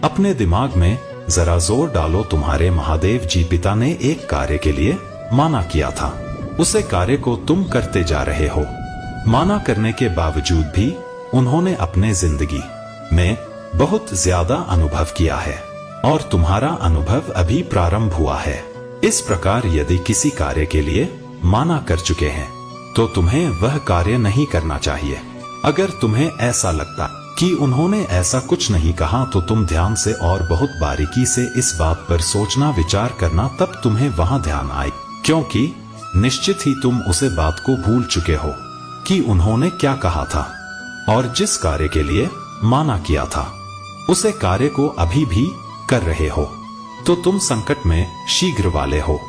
अपने दिमाग में जरा जोर डालो। तुम्हारे महादेव जी पिता ने एक कार्य के लिए माना किया था, उसे कार्य को तुम करते जा रहे हो। माना करने के बावजूद भी उन्होंने अपने जिंदगी में बहुत ज्यादा अनुभव किया है और तुम्हारा अनुभव अभी प्रारंभ हुआ है। इस प्रकार यदि किसी कार्य के लिए माना कर चुके हैं तो तुम्हें वह कार्य नहीं करना चाहिए। अगर तुम्हें ऐसा लगता कि उन्होंने ऐसा कुछ नहीं कहा तो तुम ध्यान से और बहुत बारीकी से इस बात पर सोचना विचार करना, तब तुम्हें वहां ध्यान आए, क्योंकि निश्चित ही तुम उसे बात को भूल चुके हो कि उन्होंने क्या कहा था और जिस कार्य के लिए माना किया था उसे कार्य को अभी भी कर रहे हो, तो तुम संकट में शीघ्र वाले हो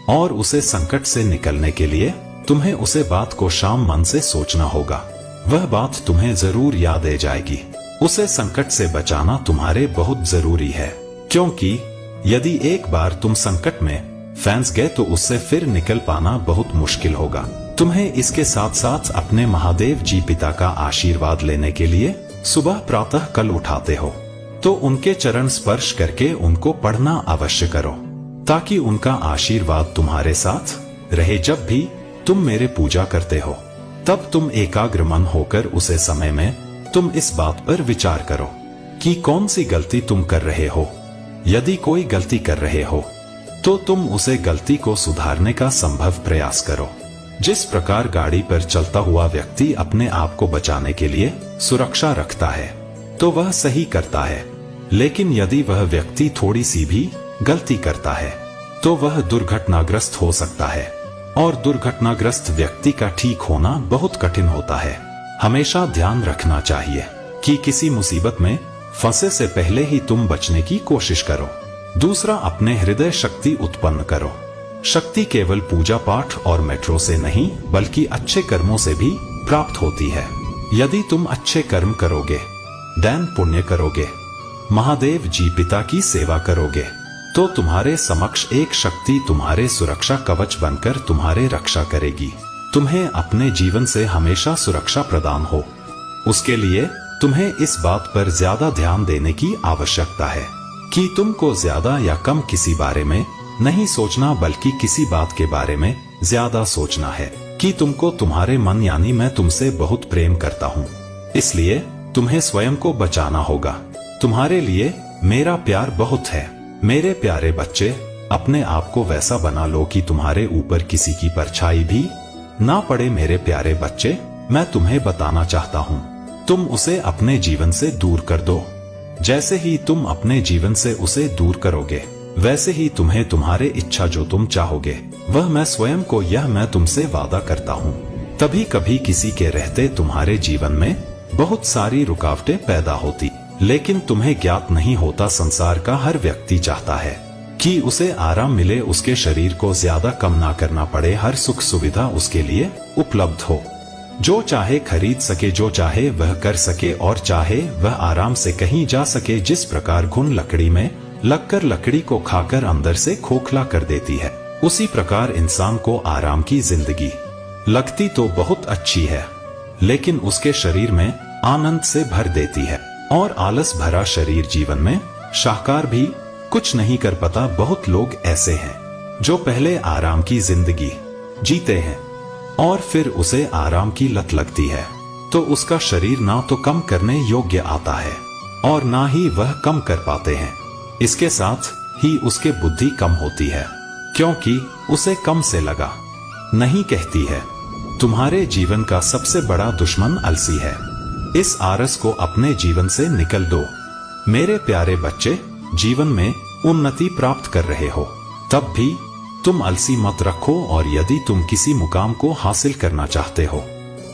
और उसे संकट से निकलने के लिए तुम्हें उसे बात को शाम मन से सोचना होगा। वह बात तुम्हें जरूर याद आ जाएगी। उसे संकट से बचाना तुम्हारे बहुत जरूरी है, क्योंकि यदि एक बार तुम संकट में फंस गए तो उससे फिर निकल पाना बहुत मुश्किल होगा। तुम्हें इसके साथ साथ अपने महादेव जी पिता का आशीर्वाद लेने के लिए सुबह प्रातः कल उठाते हो तो उनके चरण स्पर्श करके उनको पढ़ना अवश्य करो, ताकि उनका आशीर्वाद तुम्हारे साथ रहे। जब भी तुम मेरे पूजा करते हो तब तुम एकाग्र मन होकर उसे समय में तुम इस बात पर विचार करो कि कौन सी गलती तुम कर रहे हो। यदि कोई गलती कर रहे हो तो तुम उसे गलती को सुधारने का संभव प्रयास करो। जिस प्रकार गाड़ी पर चलता हुआ व्यक्ति अपने आप को बचाने के लिए सुरक्षा रखता है तो वह सही करता है, लेकिन यदि वह व्यक्ति थोड़ी सी भी गलती करता है तो वह दुर्घटनाग्रस्त हो सकता है, और दुर्घटनाग्रस्त व्यक्ति का ठीक होना बहुत कठिन होता है। हमेशा ध्यान रखना चाहिए कि किसी मुसीबत में फंसे से पहले ही तुम बचने की कोशिश करो। दूसरा, अपने हृदय शक्ति उत्पन्न करो। शक्ति केवल पूजा पाठ और मेट्रो से नहीं बल्कि अच्छे कर्मों से भी प्राप्त होती है। यदि तुम अच्छे कर्म करोगे, दान पुण्य करोगे, महादेव जी पिता की सेवा करोगे, तो तुम्हारे समक्ष एक शक्ति तुम्हारे सुरक्षा कवच बनकर तुम्हारे रक्षा करेगी। तुम्हें अपने जीवन से हमेशा सुरक्षा प्रदान हो, उसके लिए तुम्हें इस बात पर ज्यादा ध्यान देने की आवश्यकता है कि तुमको ज्यादा या कम किसी बारे में नहीं सोचना, बल्कि किसी बात के बारे में ज्यादा सोचना है कि तुमको तुम्हारे मन यानी मैं तुमसे बहुत प्रेम करता हूँ, इसलिए तुम्हें स्वयं को बचाना होगा। तुम्हारे लिए मेरा प्यार बहुत है। मेरे प्यारे बच्चे, अपने आप को वैसा बना लो कि तुम्हारे ऊपर किसी की परछाई भी ना पड़े। मेरे प्यारे बच्चे, मैं तुम्हें बताना चाहता हूँ, तुम उसे अपने जीवन से दूर कर दो। जैसे ही तुम अपने जीवन से उसे दूर करोगे, वैसे ही तुम्हें तुम्हारे इच्छा जो तुम चाहोगे वह मैं स्वयं को यह मैं तुमसे वादा करता हूँ। तभी कभी किसी के रहते तुम्हारे जीवन में बहुत सारी रुकावटें पैदा होती, लेकिन तुम्हें ज्ञात नहीं होता संसार का हर व्यक्ति चाहता है कि उसे आराम मिले, उसके शरीर को ज्यादा कम ना करना पड़े, हर सुख सुविधा उसके लिए उपलब्ध हो, जो चाहे खरीद सके, जो चाहे वह कर सके और चाहे वह आराम से कहीं जा सके। जिस प्रकार घुन लकड़ी में लगकर लकड़ी को खाकर अंदर से खोखला कर देती है, उसी प्रकार इंसान को आराम की जिंदगी लगती तो बहुत अच्छी है, लेकिन उसके शरीर में आनंद से भर देती है, और आलस भरा शरीर जीवन में शाहकार भी कुछ नहीं कर पाता। बहुत लोग ऐसे हैं जो पहले आराम की जिंदगी जीते हैं और फिर उसे आराम की लत लगती है, तो उसका शरीर ना तो कम करने योग्य आता है और ना ही वह कम कर पाते हैं। इसके साथ ही उसके बुद्धि कम होती है, क्योंकि उसे कम से लगा नहीं कहती है। तुम्हारे जीवन का सबसे बड़ा दुश्मन आलसी है। इस आरस को अपने जीवन से निकल दो। मेरे प्यारे बच्चे, जीवन में उन्नति प्राप्त कर रहे हो तब भी तुम आलसी मत रखो, और यदि तुम किसी मुकाम को हासिल करना चाहते हो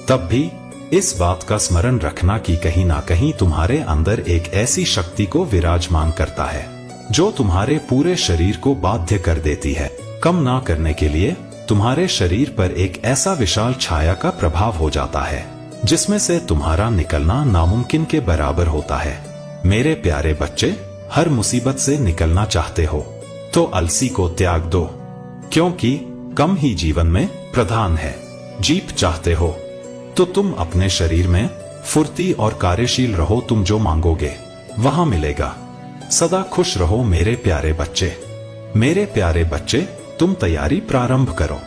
तब भी इस बात का स्मरण रखना कि कहीं ना कहीं तुम्हारे अंदर एक ऐसी शक्ति को विराजमान करता है जो तुम्हारे पूरे शरीर को बाध्य कर देती है। कम ना करने के लिए तुम्हारे शरीर पर एक ऐसा विशाल छाया का प्रभाव हो जाता है जिसमें से तुम्हारा निकलना नामुमकिन के बराबर होता है। मेरे प्यारे बच्चे, हर मुसीबत से निकलना चाहते हो तो आलसी को त्याग दो, क्योंकि कम ही जीवन में प्रधान है। जीत चाहते हो तो तुम अपने शरीर में फुर्ती और कार्यशील रहो। तुम जो मांगोगे वहां मिलेगा। सदा खुश रहो मेरे प्यारे बच्चे। मेरे प्यारे बच्चे, तुम तैयारी प्रारंभ करो,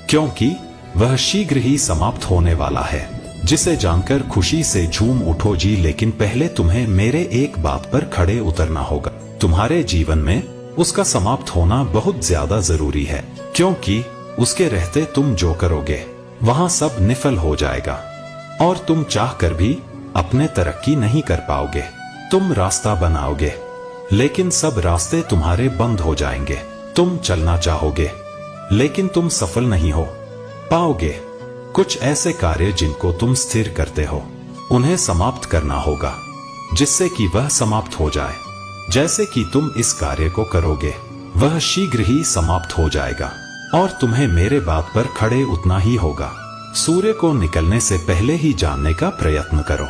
क्योंकि वह शीघ्र ही समाप्त होने वाला है, जिसे जानकर खुशी से झूम उठो जी। लेकिन पहले तुम्हें मेरे एक बात पर खड़े उतरना होगा। तुम्हारे जीवन में उसका समाप्त होना बहुत ज्यादा जरूरी है, क्योंकि उसके रहते तुम जो करोगे वहां सब निफल हो जाएगा और तुम चाह कर भी अपने तरक्की नहीं कर पाओगे। तुम रास्ता बनाओगे लेकिन सब रास्ते तुम्हारे बंद हो जाएंगे। तुम चलना चाहोगे लेकिन तुम सफल नहीं हो पाओगे। कुछ ऐसे कार्य जिनको तुम स्थिर करते हो उन्हें समाप्त करना होगा जिससे कि वह समाप्त हो जाए। जैसे कि तुम इस कार्य को करोगे वह शीघ्र ही समाप्त हो जाएगा और तुम्हें मेरे बात पर खड़े उतना ही होगा। सूर्य को निकलने से पहले ही जानने का प्रयत्न करो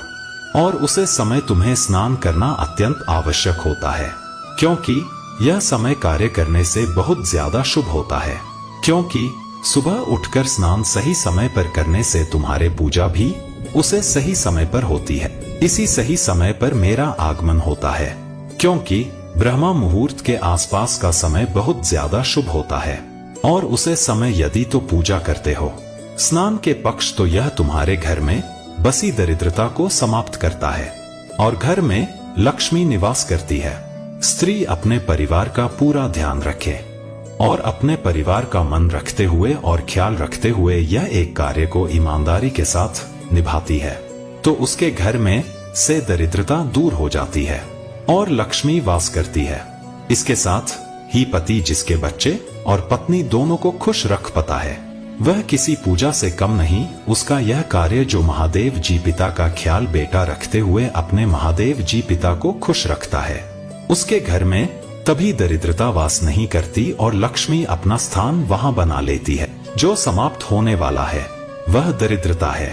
और उसे समय तुम्हें स्नान करना अत्यंत आवश्यक होता है, क्योंकि यह समय कार्य करने से बहुत ज्यादा शुभ होता है। क्योंकि सुबह उठकर स्नान सही समय पर करने से तुम्हारे पूजा भी उसे सही समय पर होती है। इसी सही समय पर मेरा आगमन होता है, क्योंकि ब्रह्मा मुहूर्त के आसपास का समय बहुत ज्यादा शुभ होता है और उसे समय यदि तो पूजा करते हो। स्नान के पक्ष तो यह तुम्हारे घर में बसी दरिद्रता को समाप्त करता है और घर में लक्ष्मी निवास करती है। स्त्री अपने परिवार का पूरा ध्यान रखे और अपने परिवार का मन रखते हुए और ख्याल रखते हुए यह एक कार्य को ईमानदारी के साथ निभाती है तो उसके घर में से दरिद्रता दूर हो जाती है और लक्ष्मी वास करती है। इसके साथ ही पति जिसके बच्चे और पत्नी दोनों को खुश रख पाता है वह किसी पूजा से कम नहीं। उसका यह कार्य जो महादेव जी पिता का ख्याल बेटा रखते हुए अपने महादेव जी पिता को खुश रखता है, उसके घर में तभी दरिद्रता वास नहीं करती और लक्ष्मी अपना स्थान वहां बना लेती है। जो समाप्त होने वाला है वह दरिद्रता है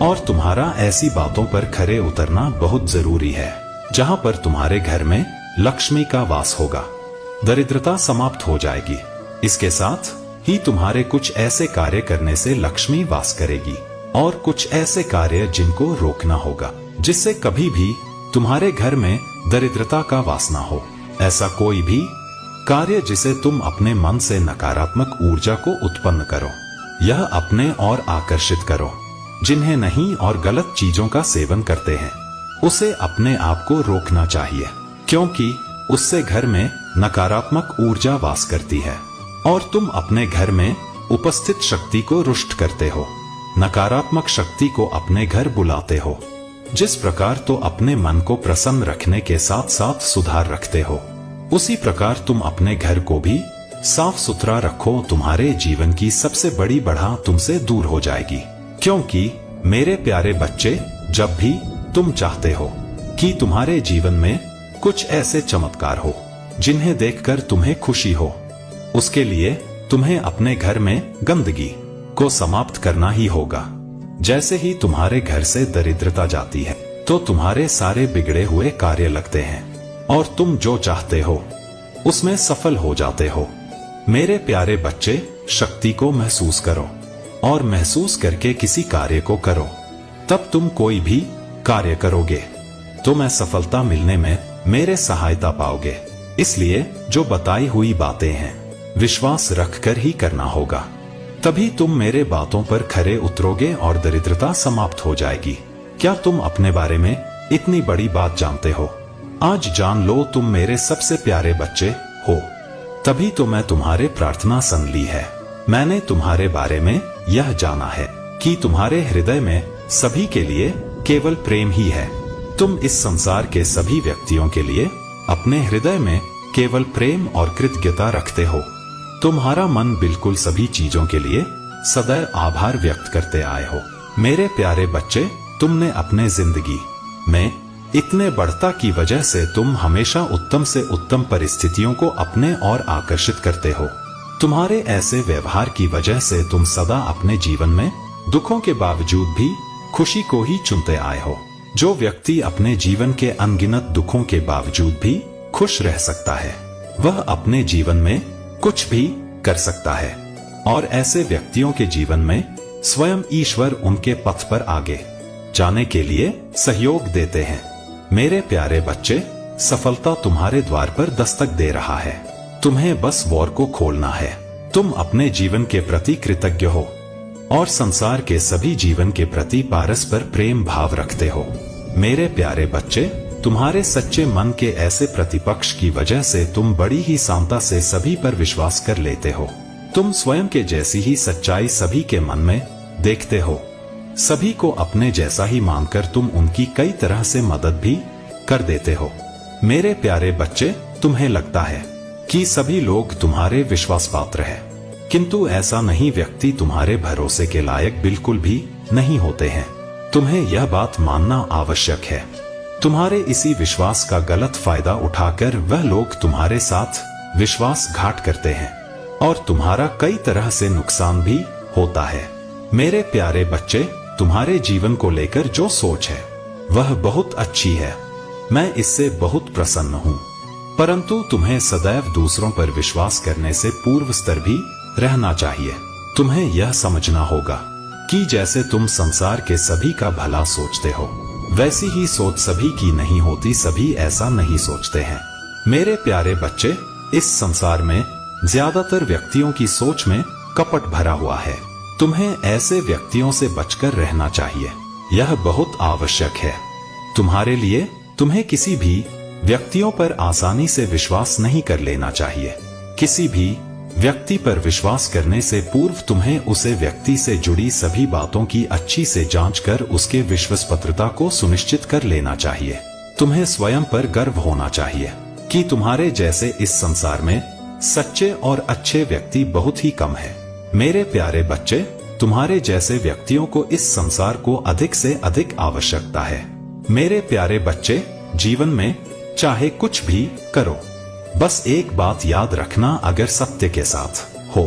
और तुम्हारा ऐसी बातों पर खरे उतरना बहुत जरूरी है जहां पर तुम्हारे घर में लक्ष्मी का वास होगा। दरिद्रता समाप्त हो जाएगी। इसके साथ ही तुम्हारे कुछ ऐसे कार्य करने से लक्ष्मी वास करेगी और कुछ ऐसे कार्य जिनको रोकना होगा जिससे कभी भी तुम्हारे घर में दरिद्रता का वास ना हो। ऐसा कोई भी कार्य जिसे तुम अपने मन से नकारात्मक ऊर्जा को उत्पन्न करो, यह अपने और आकर्षित करो। जिन्हें नहीं और गलत चीजों का सेवन करते हैं उसे अपने आप को रोकना चाहिए, क्योंकि उससे घर में नकारात्मक ऊर्जा वास करती है और तुम अपने घर में उपस्थित शक्ति को रुष्ट करते हो, नकारात्मक शक्ति को अपने घर बुलाते हो। जिस प्रकार तो अपने मन को प्रसन्न रखने के साथ साथ सुधार रखते हो, उसी प्रकार तुम अपने घर को भी साफ सुथरा रखो। तुम्हारे जीवन की सबसे बड़ी बढ़ा तुमसे दूर हो जाएगी। क्योंकि मेरे प्यारे बच्चे, जब भी तुम चाहते हो कि तुम्हारे जीवन में कुछ ऐसे चमत्कार हो जिन्हें देखकर तुम्हें खुशी हो, उसके लिए तुम्हें अपने घर में गंदगी को समाप्त करना ही होगा। जैसे ही तुम्हारे घर से दरिद्रता जाती है तो तुम्हारे सारे बिगड़े हुए कार्य लगते हैं और तुम जो चाहते हो उसमें सफल हो जाते हो। मेरे प्यारे बच्चे, शक्ति को महसूस करो और महसूस करके किसी कार्य को करो, तब तुम कोई भी कार्य करोगे तो मैं सफलता मिलने में मेरे सहायता पाओगे। इसलिए जो बताई हुई बातें हैं विश्वास रखकर ही करना होगा, तभी तुम मेरे बातों पर खरे उतरोगे और दरिद्रता समाप्त हो जाएगी। क्या तुम अपने बारे में इतनी बड़ी बात जानते हो? आज जान लो तुम मेरे सबसे प्यारे बच्चे हो, तभी तो मैं तुम्हारे प्रार्थना सुन ली है। मैंने तुम्हारे बारे में यह जाना है कि तुम्हारे हृदय में सभी के लिए केवल प्रेम ही है। तुम इस संसार के सभी व्यक्तियों के लिए अपने हृदय में केवल प्रेम और कृतज्ञता रखते हो। तुम्हारा मन बिल्कुल सभी चीजों के लिए सदैव आभार व्यक्त करते आए हो। मेरे प्यारे बच्चे, तुमने अपने जिंदगी में इतने बढ़ता की वजह से तुम हमेशा उत्तम से उत्तम परिस्थितियों को अपने और आकर्षित करते हो। तुम्हारे ऐसे व्यवहार की वजह से तुम सदा अपने जीवन में दुखों के बावजूद भी खुशी को ही चुनते आए हो। जो व्यक्ति अपने जीवन के अनगिनत दुखों के बावजूद भी खुश रह सकता है, वह अपने जीवन में कुछ भी कर सकता है और ऐसे व्यक्तियों के जीवन में स्वयं ईश्वर उनके पथ पर आगे जाने के लिए सहयोग देते हैं। मेरे प्यारे बच्चे, सफलता तुम्हारे द्वार पर दस्तक दे रहा है। तुम्हें बस द्वार को खोलना है। तुम अपने जीवन के प्रति कृतज्ञ हो और संसार के सभी जीवन के प्रति परस्पर प्रेम भाव रखते हो। मेरे प्यारे बच्चे, तुम्हारे सच्चे मन के ऐसे प्रतिपक्ष की वजह से तुम बड़ी ही शांता से सभी पर विश्वास कर लेते हो। तुम स्वयं के जैसी ही सच्चाई सभी के मन में देखते हो, सभी को अपने जैसा ही मानकर तुम उनकी कई तरह से मदद भी कर देते हो। मेरे प्यारे बच्चे, तुम्हें लगता है कि सभी लोग तुम्हारे विश्वास पात्र हैं, किंतु ऐसा नहीं। व्यक्ति तुम्हारे भरोसे के लायक बिल्कुल भी नहीं होते हैं। तुम्हें यह बात मानना आवश्यक है। तुम्हारे इसी विश्वास का गलत फायदा उठाकर वह लोग तुम्हारे साथ विश्वासघात करते हैं और तुम्हारा कई तरह से नुकसान भी होता है। मेरे प्यारे बच्चे, तुम्हारे जीवन को लेकर जो सोच है वह बहुत अच्छी है। मैं इससे बहुत प्रसन्न हूँ, परंतु तुम्हें सदैव दूसरों पर विश्वास करने से पूर्व स्तर भी रहना चाहिए। तुम्हें यह समझना होगा कि जैसे तुम संसार के सभी का भला सोचते हो, वैसी ही सोच सभी की नहीं होती। सभी ऐसा नहीं सोचते हैं। मेरे प्यारे बच्चे, इस संसार में ज्यादातर व्यक्तियों की सोच में कपट भरा हुआ है। तुम्हें ऐसे व्यक्तियों से बचकर रहना चाहिए। यह बहुत आवश्यक है तुम्हारे लिए। तुम्हें किसी भी व्यक्तियों पर आसानी से विश्वास नहीं कर लेना चाहिए। किसी भी व्यक्ति पर विश्वास करने से पूर्व तुम्हें उसे व्यक्ति से जुड़ी सभी बातों की अच्छी से जांच कर उसके विश्वसनीयता को सुनिश्चित कर लेना चाहिए। तुम्हें स्वयं पर गर्व होना चाहिए कि तुम्हारे जैसे इस संसार में सच्चे और अच्छे व्यक्ति बहुत ही कम है। मेरे प्यारे बच्चे, तुम्हारे जैसे व्यक्तियों को इस संसार को अधिक से अधिक आवश्यकता है। मेरे प्यारे बच्चे, जीवन में चाहे कुछ भी करो, बस एक बात याद रखना, अगर सत्य के साथ हो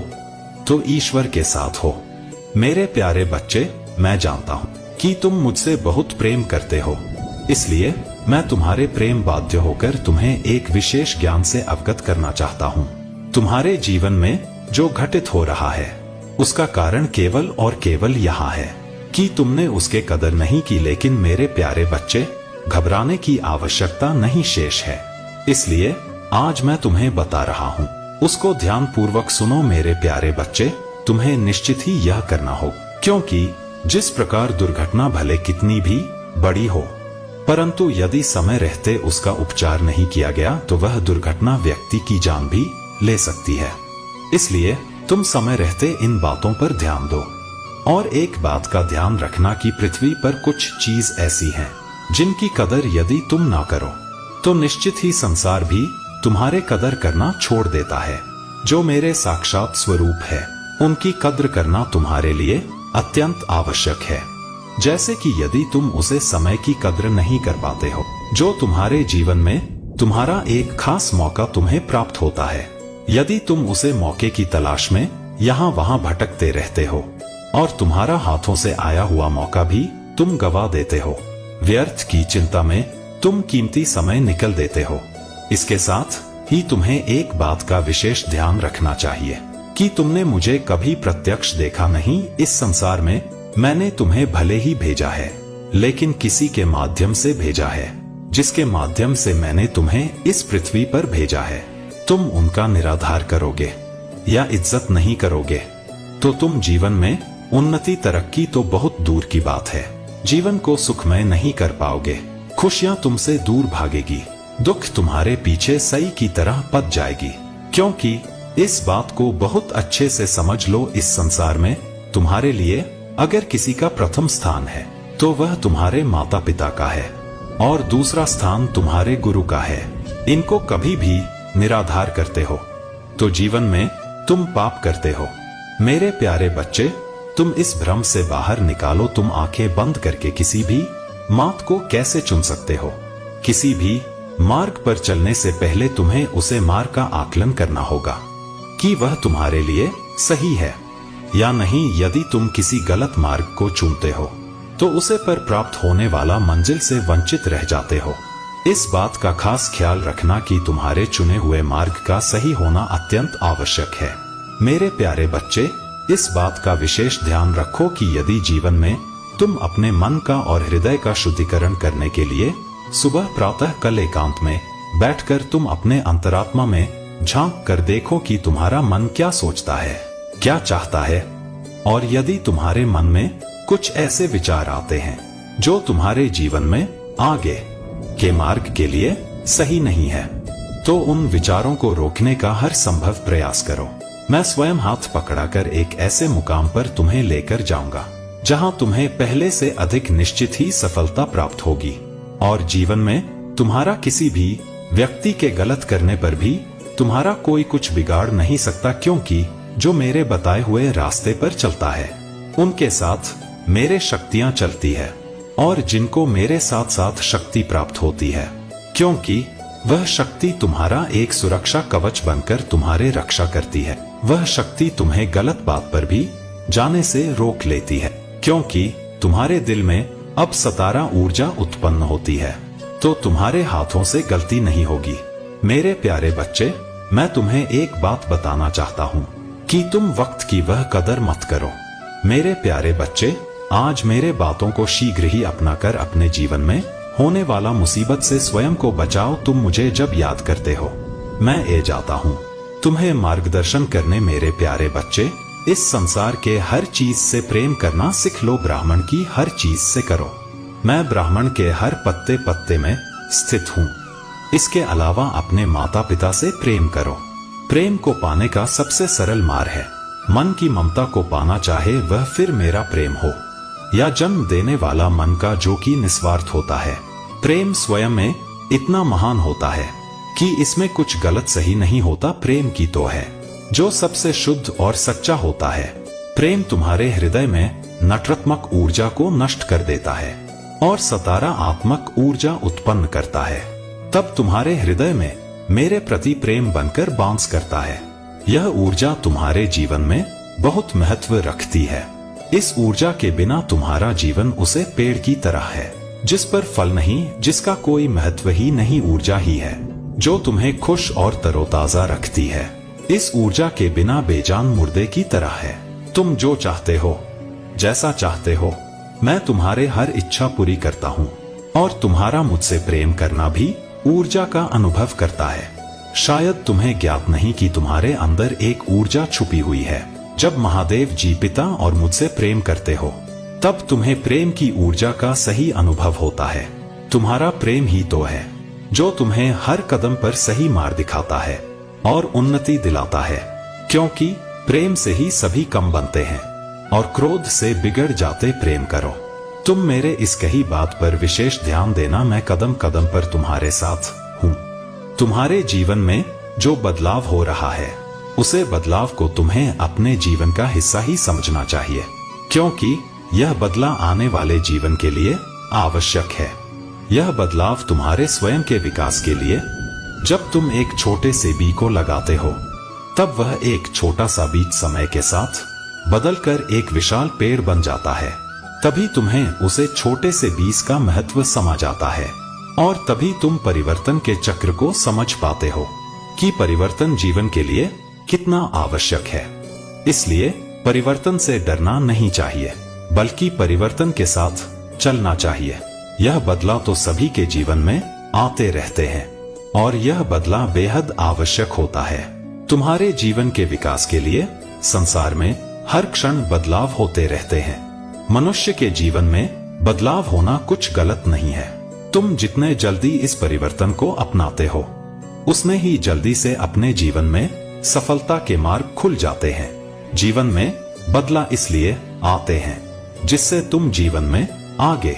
तो ईश्वर के साथ हो। मेरे प्यारे बच्चे, मैं जानता हूँ कि तुम मुझसे बहुत प्रेम करते हो, इसलिए मैं तुम्हारे प्रेम बाध्य होकर तुम्हें एक विशेष ज्ञान से अवगत करना चाहता हूँ। तुम्हारे जीवन में जो घटित हो रहा है उसका कारण केवल और केवल यहाँ है कि तुमने उसके कदर नहीं की। लेकिन मेरे प्यारे बच्चे, घबराने की आवश्यकता नहीं शेष है। इसलिए आज मैं तुम्हें बता रहा हूँ, उसको ध्यान पूर्वक सुनो। मेरे प्यारे बच्चे, तुम्हें निश्चित ही यह करना हो, क्योंकि जिस प्रकार दुर्घटना भले कितनी भी बड़ी हो, परंतु यदि समय रहते उसका उपचार नहीं किया गया तो वह दुर्घटना व्यक्ति की जान भी ले सकती है। इसलिए तुम समय रहते इन बातों पर ध्यान दो। और एक बात का ध्यान रखना कि पृथ्वी पर कुछ चीज ऐसी हैं जिनकी कदर यदि तुम ना करो तो निश्चित ही संसार भी तुम्हारे कदर करना छोड़ देता है। जो मेरे साक्षात स्वरूप है, उनकी कद्र करना तुम्हारे लिए अत्यंत आवश्यक है। जैसे कि यदि तुम उसे समय की कद्र नहीं कर पाते हो, जो तुम्हारे जीवन में तुम्हारा एक खास मौका तुम्हें प्राप्त होता है, यदि तुम उसे मौके की तलाश में यहाँ वहाँ भटकते रहते हो और तुम्हारा हाथों से आया हुआ मौका भी तुम गवा देते हो, व्यर्थ की चिंता में तुम कीमती समय निकल देते हो। इसके साथ ही तुम्हें एक बात का विशेष ध्यान रखना चाहिए कि तुमने मुझे कभी प्रत्यक्ष देखा नहीं। इस संसार में मैंने तुम्हें भले ही भेजा है, लेकिन किसी के माध्यम से भेजा है, जिसके माध्यम से मैंने तुम्हें इस पृथ्वी पर भेजा है। तुम उनका निराधार करोगे या इज्जत नहीं करोगे तो तुम जीवन में उन्नति तरक्की तो बहुत दूर की बात है, जीवन को सुखमय नहीं कर पाओगे। खुशियां तुमसे दूर भागेगी, दुख तुम्हारे पीछे सई की तरह पद जाएगी। क्योंकि इस बात को बहुत अच्छे से समझ लो, इस संसार में तुम्हारे लिए अगर किसी का प्रथम स्थान है तो वह तुम्हारे माता पिता का है और दूसरा स्थान तुम्हारे गुरु का है। इनको कभी भी निराधार करते हो तो जीवन में तुम पाप करते हो। मेरे प्यारे बच्चे, तुम इस भ्रम से बाहर निकालो। तुम आंखें बंद करके किसी भी मार्ग को कैसे चुन सकते हो? किसी भी मार्ग पर चलने से पहले तुम्हें उसे मार्ग का आकलन करना होगा कि वह तुम्हारे लिए सही है या नहीं। यदि तुम किसी गलत मार्ग को चुनते हो तो उसे पर प्राप्त होने वाला मंजिल से वंचित रह जाते हो। इस बात का खास ख्याल रखना कि तुम्हारे चुने हुए मार्ग का सही होना अत्यंत आवश्यक है। मेरे प्यारे बच्चे, इस बात का विशेष ध्यान रखो कि यदि जीवन में तुम अपने मन का और हृदय का शुद्धिकरण करने के लिए सुबह प्रातः कल एकांत में बैठकर तुम अपने अंतरात्मा में झांक कर देखो कि तुम्हारा मन क्या सोचता है, क्या चाहता है, और यदि तुम्हारे मन में कुछ ऐसे विचार आते हैं जो तुम्हारे जीवन में आगे के मार्ग के लिए सही नहीं है, तो उन विचारों को रोकने का हर संभव प्रयास करो। मैं स्वयं हाथ पकड़ाकर एक ऐसे मुकाम पर तुम्हें लेकर जाऊंगा जहां तुम्हें पहले से अधिक निश्चित ही सफलता प्राप्त होगी। और जीवन में तुम्हारा किसी भी व्यक्ति के गलत करने पर भी तुम्हारा कोई कुछ बिगाड़ नहीं सकता, क्योंकि जो मेरे बताए हुए रास्ते पर चलता है उनके साथ मेरे शक्तियां चलती है, और जिनको मेरे साथ साथ शक्ति प्राप्त होती है, क्योंकि वह शक्ति तुम्हारा एक सुरक्षा कवच बनकर तुम्हारे रक्षा करती है। वह शक्ति तुम्हें गलत बात पर भी जाने से रोक लेती है, क्योंकि तुम्हारे दिल में अब सतारा ऊर्जा उत्पन्न होती है, तो तुम्हारे हाथों से गलती नहीं होगी। मेरे प्यारे बच्चे, मैं तुम्हें एक बात बताना चाहता हूँ कि तुम वक्त की वह कदर मत करो। मेरे प्यारे बच्चे, आज मेरे बातों को शीघ्र ही अपनाकर अपने जीवन में होने वाला मुसीबत से स्वयं को बचाओ। तुम मुझे जब याद करते हो, मैं ए जाता हूँ तुम्हें मार्गदर्शन करने। मेरे प्यारे बच्चे, इस संसार के हर चीज से प्रेम करना सीख लो। ब्राह्मण की हर चीज से करो। मैं ब्राह्मण के हर पत्ते पत्ते में स्थित हूँ। इसके अलावा अपने माता पिता से प्रेम करो। प्रेम को पाने का सबसे सरल मार्ग है, मन की ममता को पाना, चाहे वह फिर मेरा प्रेम हो या जन्म देने वाला मन का, जो कि निस्वार्थ होता है। प्रेम स्वयं में इतना महान होता है कि इसमें कुछ गलत सही नहीं होता। प्रेम की तो है जो सबसे शुद्ध और सच्चा होता है। प्रेम तुम्हारे हृदय में नकारात्मक ऊर्जा को नष्ट कर देता है और सकारात्मक ऊर्जा उत्पन्न करता है। तब तुम्हारे हृदय में मेरे प्रति प्रेम बनकर बांस करता है। यह ऊर्जा तुम्हारे जीवन में बहुत महत्व रखती है। इस ऊर्जा के बिना तुम्हारा जीवन उसे पेड़ की तरह है जिस पर फल नहीं, जिसका कोई महत्व ही नहीं। ऊर्जा ही है जो तुम्हें खुश और तरोताजा रखती है। इस ऊर्जा के बिना बेजान मुर्दे की तरह है। तुम जो चाहते हो, जैसा चाहते हो, मैं तुम्हारे हर इच्छा पूरी करता हूँ। और तुम्हारा मुझसे प्रेम करना भी ऊर्जा का अनुभव करता है। शायद तुम्हें ज्ञात नहीं कि तुम्हारे अंदर एक ऊर्जा छुपी हुई है। जब महादेव जी पिता और मुझसे प्रेम करते हो, तब तुम्हें प्रेम की ऊर्जा का सही अनुभव होता है। तुम्हारा प्रेम ही तो है जो तुम्हें हर कदम पर सही मार्ग दिखाता है और उन्नति दिलाता है, क्योंकि प्रेम से ही सभी कम बनते हैं और क्रोध से बिगड़ जाते। प्रेम करो। तुम मेरे इस कही बात पर विशेष ध्यान देना। मैं कदम कदम पर तुम्हारे साथ हूँ। तुम्हारे जीवन में जो बदलाव हो रहा है, उसे बदलाव को तुम्हें अपने जीवन का हिस्सा ही समझना चाहिए, क्योंकि यह बदला आने वाले जीवन के लिए आवश्यक है। यह बदलाव तुम्हारे स्वयं के विकास के लिए। जब तुम एक छोटे से बीज को लगाते हो, तब वह एक छोटा सा बीज समय के साथ बदलकर एक विशाल पेड़ बन जाता है। तभी तुम्हें उसे छोटे से बीज का महत्व समझ आता है, और तभी तुम परिवर्तन के चक्र को समझ पाते हो कि परिवर्तन जीवन के लिए कितना आवश्यक है। इसलिए परिवर्तन से डरना नहीं चाहिए, बल्कि परिवर्तन के साथ चलना चाहिए। यह बदलाव तो सभी के जीवन में आते रहते हैं, और यह बदलाव बेहद आवश्यक होता है। तुम्हारे जीवन के विकास के लिए संसार में हर क्षण बदलाव होते रहते हैं। मनुष्य के जीवन में बदलाव होना कुछ गलत नहीं है। तुम जितने जल्दी इस परिवर्तन को अपनाते हो, उतने ही जल्दी से अपने जीवन में सफलता के मार्ग खुल जाते हैं। जीवन में बदला इसलिए आते हैं जिससे तुम जीवन में आगे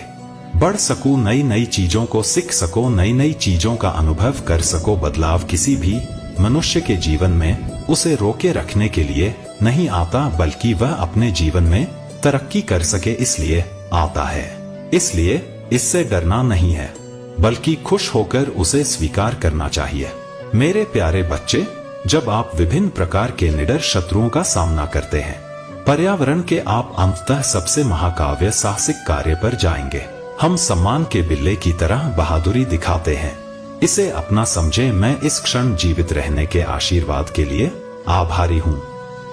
बढ़ सको, नई नई चीजों को सीख सको, नई नई चीजों का अनुभव कर सको। बदलाव किसी भी मनुष्य के जीवन में उसे रोके रखने के लिए नहीं आता, बल्कि वह अपने जीवन में तरक्की कर सके इसलिए आता है। इसलिए इससे डरना नहीं है, बल्कि खुश होकर उसे स्वीकार करना चाहिए। मेरे प्यारे बच्चे, जब आप विभिन्न प्रकार के निडर शत्रुओं का सामना करते हैं, पर्यावरण के, आप अंततः सबसे महाकाव्य साहसिक कार्य पर जाएंगे। हम सम्मान के बिल्ले की तरह बहादुरी दिखाते हैं। इसे अपना समझे। मैं इस क्षण जीवित रहने के आशीर्वाद के लिए आभारी हूँ।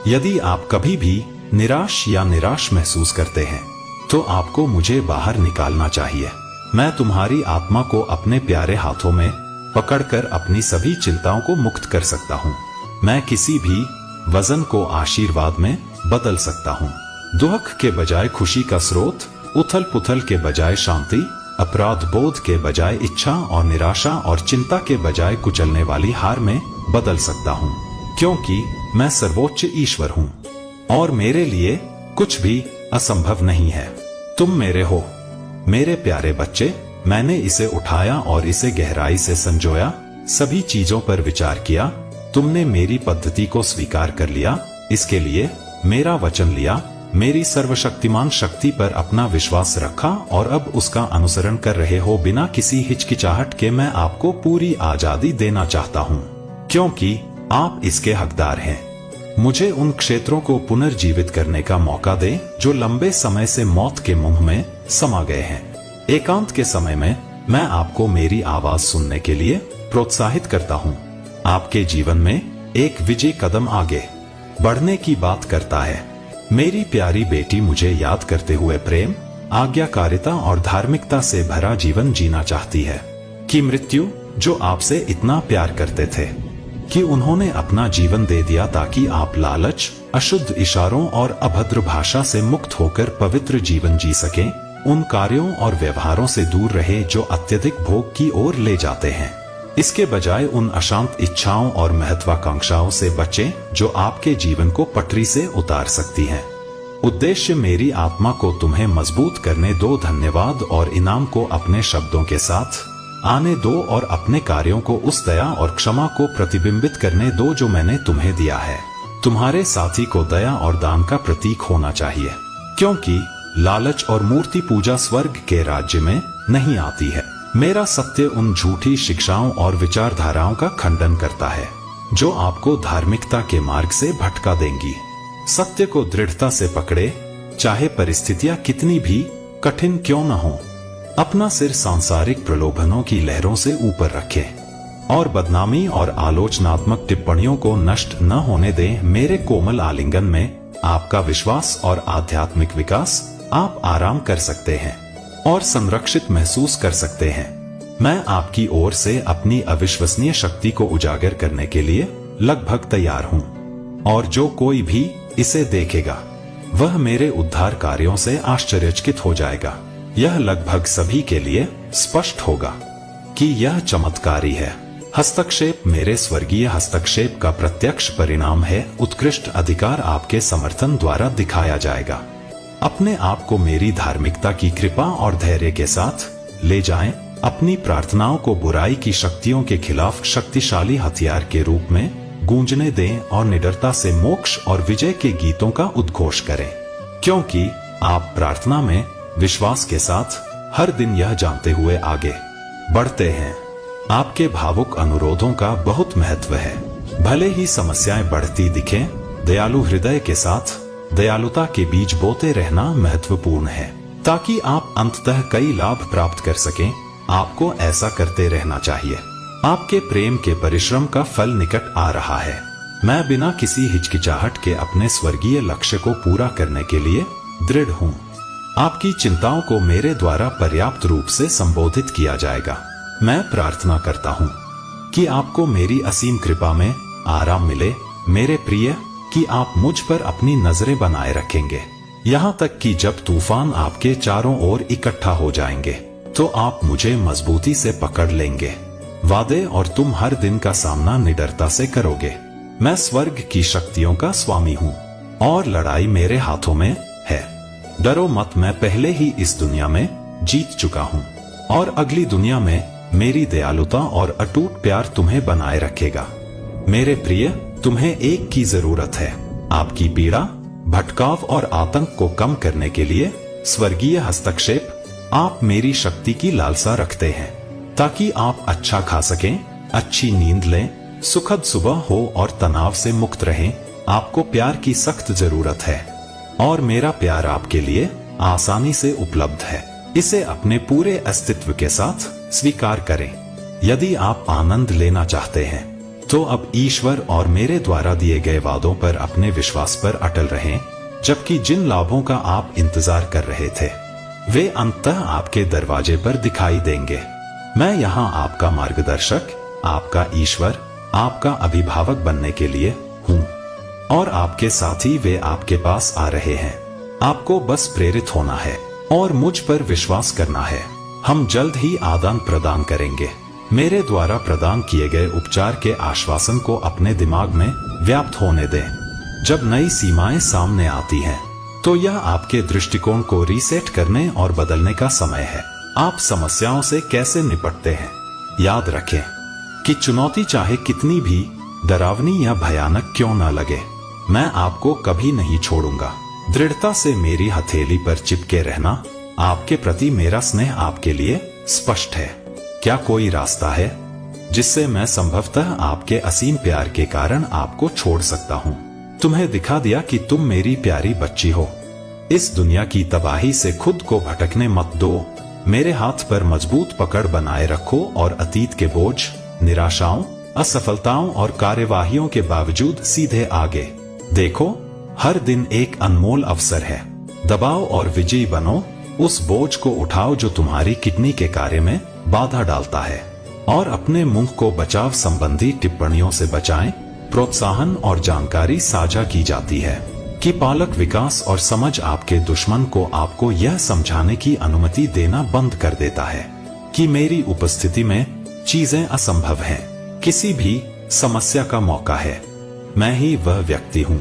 यदि आप कभी भी निराश या निराश महसूस करते हैं, तो आपको मुझे बाहर निकालना चाहिए। मैं तुम्हारी आत्मा को अपने प्यारे हाथों में पकड़कर अपनी सभी चिंताओं को मुक्त कर सकता हूँ। मैं किसी भी वजन को आशीर्वाद में बदल सकता हूँ। दुख के बजाय खुशी का स्रोत, उथल पुथल के बजाय शांति, अपराध बोध के बजाय इच्छा, और निराशा और चिंता के बजाय कुचलने वाली हार में बदल सकता हूँ, क्योंकि मैं सर्वोच्च ईश्वर हूँ और मेरे लिए कुछ भी असंभव नहीं है। तुम मेरे हो। मेरे प्यारे बच्चे, मैंने इसे उठाया और इसे गहराई से संजोया, सभी चीजों पर विचार किया। तुमने मेरी पद्धति को स्वीकार कर लिया, इसके लिए मेरा वचन लिया, मेरी सर्वशक्तिमान शक्ति पर अपना विश्वास रखा और अब उसका अनुसरण कर रहे हो। बिना किसी हिचकिचाहट के मैं आपको पूरी आजादी देना चाहता हूँ, क्योंकि आप इसके हकदार हैं। मुझे उन क्षेत्रों को पुनर्जीवित करने का मौका दें जो लंबे समय से मौत के मुंह में समा गए हैं। एकांत के समय में मैं आपको मेरी आवाज सुनने के लिए प्रोत्साहित करता हूँ। आपके जीवन में एक विजयी कदम आगे बढ़ने की बात करता है। मेरी प्यारी बेटी मुझे याद करते हुए प्रेम, आज्ञाकारिता और धार्मिकता से भरा जीवन जीना चाहती है। कि मृत्यु, जो आपसे इतना प्यार करते थे, कि उन्होंने अपना जीवन दे दिया ताकि आप लालच, अशुद्ध इशारों और अभद्र भाषा से मुक्त होकर पवित्र जीवन जी सकें, उन कार्यों और व्यवहारों से दूर रहे जो अत्यधिक भोग की ओर ले जाते हैं। इसके बजाय उन अशांत इच्छाओं और महत्वाकांक्षाओं से बचें जो आपके जीवन को पटरी से उतार सकती हैं। उद्देश्य मेरी आत्मा को तुम्हें मजबूत करने दो, धन्यवाद और इनाम को अपने शब्दों के साथ आने दो और अपने कार्यों को उस दया और क्षमा को प्रतिबिंबित करने दो जो मैंने तुम्हें दिया है। तुम्हारे साथी को दया और दान का प्रतीक होना चाहिए, क्योंकि लालच और मूर्ति पूजा स्वर्ग के राज्य में नहीं आती है। मेरा सत्य उन झूठी शिक्षाओं और विचारधाराओं का खंडन करता है जो आपको धार्मिकता के मार्ग से भटका देंगी। सत्य को दृढ़ता से पकड़े, चाहे परिस्थितियां कितनी भी कठिन क्यों न हो। अपना सिर सांसारिक प्रलोभनों की लहरों से ऊपर रखें और बदनामी और आलोचनात्मक टिप्पणियों को नष्ट न होने दें। मेरे कोमल आलिंगन में आपका विश्वास और आध्यात्मिक विकास आप आराम कर सकते हैं और संरक्षित महसूस कर सकते हैं। मैं आपकी ओर से अपनी अविश्वसनीय शक्ति को उजागर करने के लिए लगभग तैयार हूँ, और जो कोई भी इसे देखेगा वह मेरे उद्धार कार्यों से आश्चर्यचकित हो जाएगा। यह लगभग सभी के लिए स्पष्ट होगा कि यह चमत्कारी है। हस्तक्षेप मेरे स्वर्गीय हस्तक्षेप का प्रत्यक्ष परिणाम है। उत्कृष्ट अधिकार आपके समर्थन द्वारा दिखाया जाएगा। अपने आप को मेरी धार्मिकता की कृपा और धैर्य के साथ ले जाएं। अपनी प्रार्थनाओं को बुराई की शक्तियों के खिलाफ शक्तिशाली हथियार के रूप में गूंजने दें और निडरता से मोक्ष और विजय के गीतों का उद्घोष करें, क्योंकि आप प्रार्थना में विश्वास के साथ हर दिन यह जानते हुए आगे बढ़ते हैं। आपके भावुक अनुरोधों का बहुत महत्व है। भले ही समस्याएं बढ़ती दिखें, दयालु हृदय के साथ दयालुता के बीज बोते रहना महत्वपूर्ण है, ताकि आप अंततः कई लाभ प्राप्त कर सकें। आपको ऐसा करते रहना चाहिए। आपके प्रेम के परिश्रम का फल निकट आ रहा है। मैं बिना किसी हिचकिचाहट के अपने स्वर्गीय लक्ष्य को पूरा करने के लिए दृढ़ हूँ। आपकी चिंताओं को मेरे द्वारा पर्याप्त रूप से संबोधित किया जाएगा। मैं प्रार्थना करता हूँ कि आपको मेरी असीम कृपा में आराम मिले, मेरे प्रिय, कि आप मुझ पर अपनी नजरें बनाए रखेंगे, यहाँ तक कि जब तूफान आपके चारों ओर इकट्ठा हो जाएंगे तो आप मुझे मजबूती से पकड़ लेंगे। वादे और तुम हर दिन का सामना निडरता से करोगे। मैं स्वर्ग की शक्तियों का स्वामी हूँ और लड़ाई मेरे हाथों में है। डरो मत, मैं पहले ही इस दुनिया में जीत चुका हूँ और अगली दुनिया में मेरी दयालुता और अटूट प्यार तुम्हें बनाए रखेगा। मेरे प्रिय, तुम्हें एक की जरूरत है। आपकी पीड़ा, भटकाव और आतंक को कम करने के लिए स्वर्गीय हस्तक्षेप। आप मेरी शक्ति की लालसा रखते हैं ताकि आप अच्छा खा सकें, अच्छी नींद लें, सुखद सुबह हो और तनाव से मुक्त रहें। आपको प्यार की सख्त जरूरत है और मेरा प्यार आपके लिए आसानी से उपलब्ध है। इसे अपने पूरे अस्तित्व के साथ स्वीकार करें। यदि आप आनंद लेना चाहते हैं तो अब ईश्वर और मेरे द्वारा दिए गए वादों पर अपने विश्वास पर अटल रहें, जबकि जिन लाभों का आप इंतजार कर रहे थे वे अंततः आपके दरवाजे पर दिखाई देंगे। मैं यहाँ आपका मार्गदर्शक, आपका ईश्वर, आपका अभिभावक बनने के लिए हूँ और आपके साथी वे आपके पास आ रहे हैं। आपको बस प्रेरित होना है और मुझ पर विश्वास करना है। हम जल्द ही आदान प्रदान करेंगे। मेरे द्वारा प्रदान किए गए उपचार के आश्वासन को अपने दिमाग में व्याप्त होने दें। जब नई सीमाएं सामने आती हैं तो यह आपके दृष्टिकोण को रीसेट करने और बदलने का समय है। आप समस्याओं से कैसे निपटते हैं? याद रखें कि चुनौती चाहे कितनी भी डरावनी या भयानक क्यों न लगे, मैं आपको कभी नहीं छोड़ूंगा। दृढ़ता से मेरी हथेली पर चिपके रहना। आपके प्रति मेरा स्नेह आपके लिए स्पष्ट है। क्या कोई रास्ता है जिससे मैं संभवतः आपके असीम प्यार के कारण आपको छोड़ सकता हूँ? तुम्हें दिखा दिया कि तुम मेरी प्यारी बच्ची हो। इस दुनिया की तबाही से खुद को भटकने मत दो। मेरे हाथ पर मजबूत पकड़ बनाए रखो और अतीत के बोझ, निराशाओं, असफलताओं और कार्यवाहियों के बावजूद सीधे आगे देखो। हर दिन एक अनमोल अवसर है। दबाओ और विजयी बनो। उस बोझ को उठाओ जो तुम्हारी किडनी के कार्य में बाधा डालता है, और अपने मुंह को बचाव संबंधी टिप्पणियों से बचाएं। प्रोत्साहन और जानकारी साझा की जाती है कि पालक विकास और समझ आपके दुश्मन को आपको यह समझाने की अनुमति देना बंद कर देता है कि मेरी उपस्थिति में चीजें असंभव हैं। किसी भी समस्या का मौका है। मैं ही वह व्यक्ति हूँ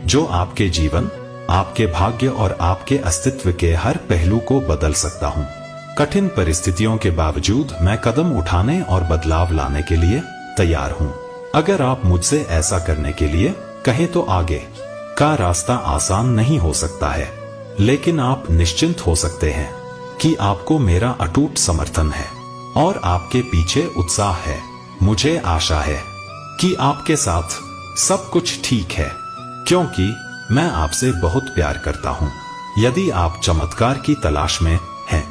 जो आपके जीवन, आपके भाग्य और आपके अस्तित्व के हर पहलू को बदल सकता हूँ। कठिन परिस्थितियों के बावजूद मैं कदम उठाने और बदलाव लाने के लिए तैयार हूँ। अगर आप मुझसे ऐसा करने के लिए कहें तो आगे का रास्ता आसान नहीं हो सकता है, लेकिन आप निश्चिंत हो सकते हैं कि आपको मेरा अटूट समर्थन है और आपके पीछे उत्साह है। मुझे आशा है कि आपके साथ सब कुछ ठीक है, क्योंकि मैं आपसे बहुत प्यार करता हूँ। यदि आप चमत्कार की तलाश में हैं,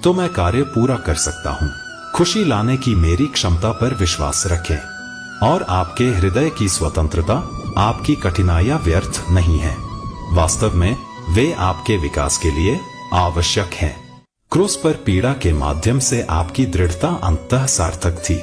तो मैं कार्य पूरा कर सकता हूँ। खुशी लाने की मेरी क्षमता पर विश्वास रखें और आपके हृदय की स्वतंत्रता, आपकी कठिनाइयां व्यर्थ नहीं है। वास्तव में वे आपके विकास के लिए आवश्यक हैं। क्रूस पर पीड़ा के माध्यम से आपकी दृढ़ता अंततः सार्थक थी।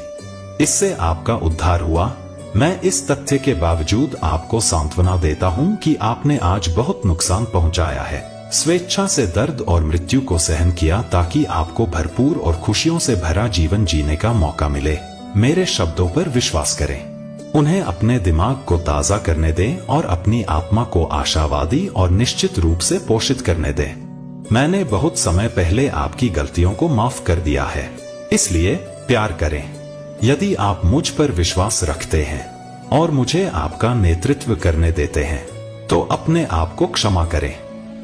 इससे आपका उद्धार हुआ। मैं इस तथ्य के बावजूद आपको सांत्वना देता हूं कि आपने आज बहुत नुकसान पहुंचाया है, स्वेच्छा से दर्द और मृत्यु को सहन किया ताकि आपको भरपूर और खुशियों से भरा जीवन जीने का मौका मिले। मेरे शब्दों पर विश्वास करें, उन्हें अपने दिमाग को ताजा करने दें और अपनी आत्मा को आशावादी और निश्चित रूप से पोषित करने दें। मैंने बहुत समय पहले आपकी गलतियों को माफ कर दिया है, इसलिए प्यार करें। यदि आप मुझ पर विश्वास रखते हैं और मुझे आपका नेतृत्व करने देते हैं, तो अपने आप को क्षमा करें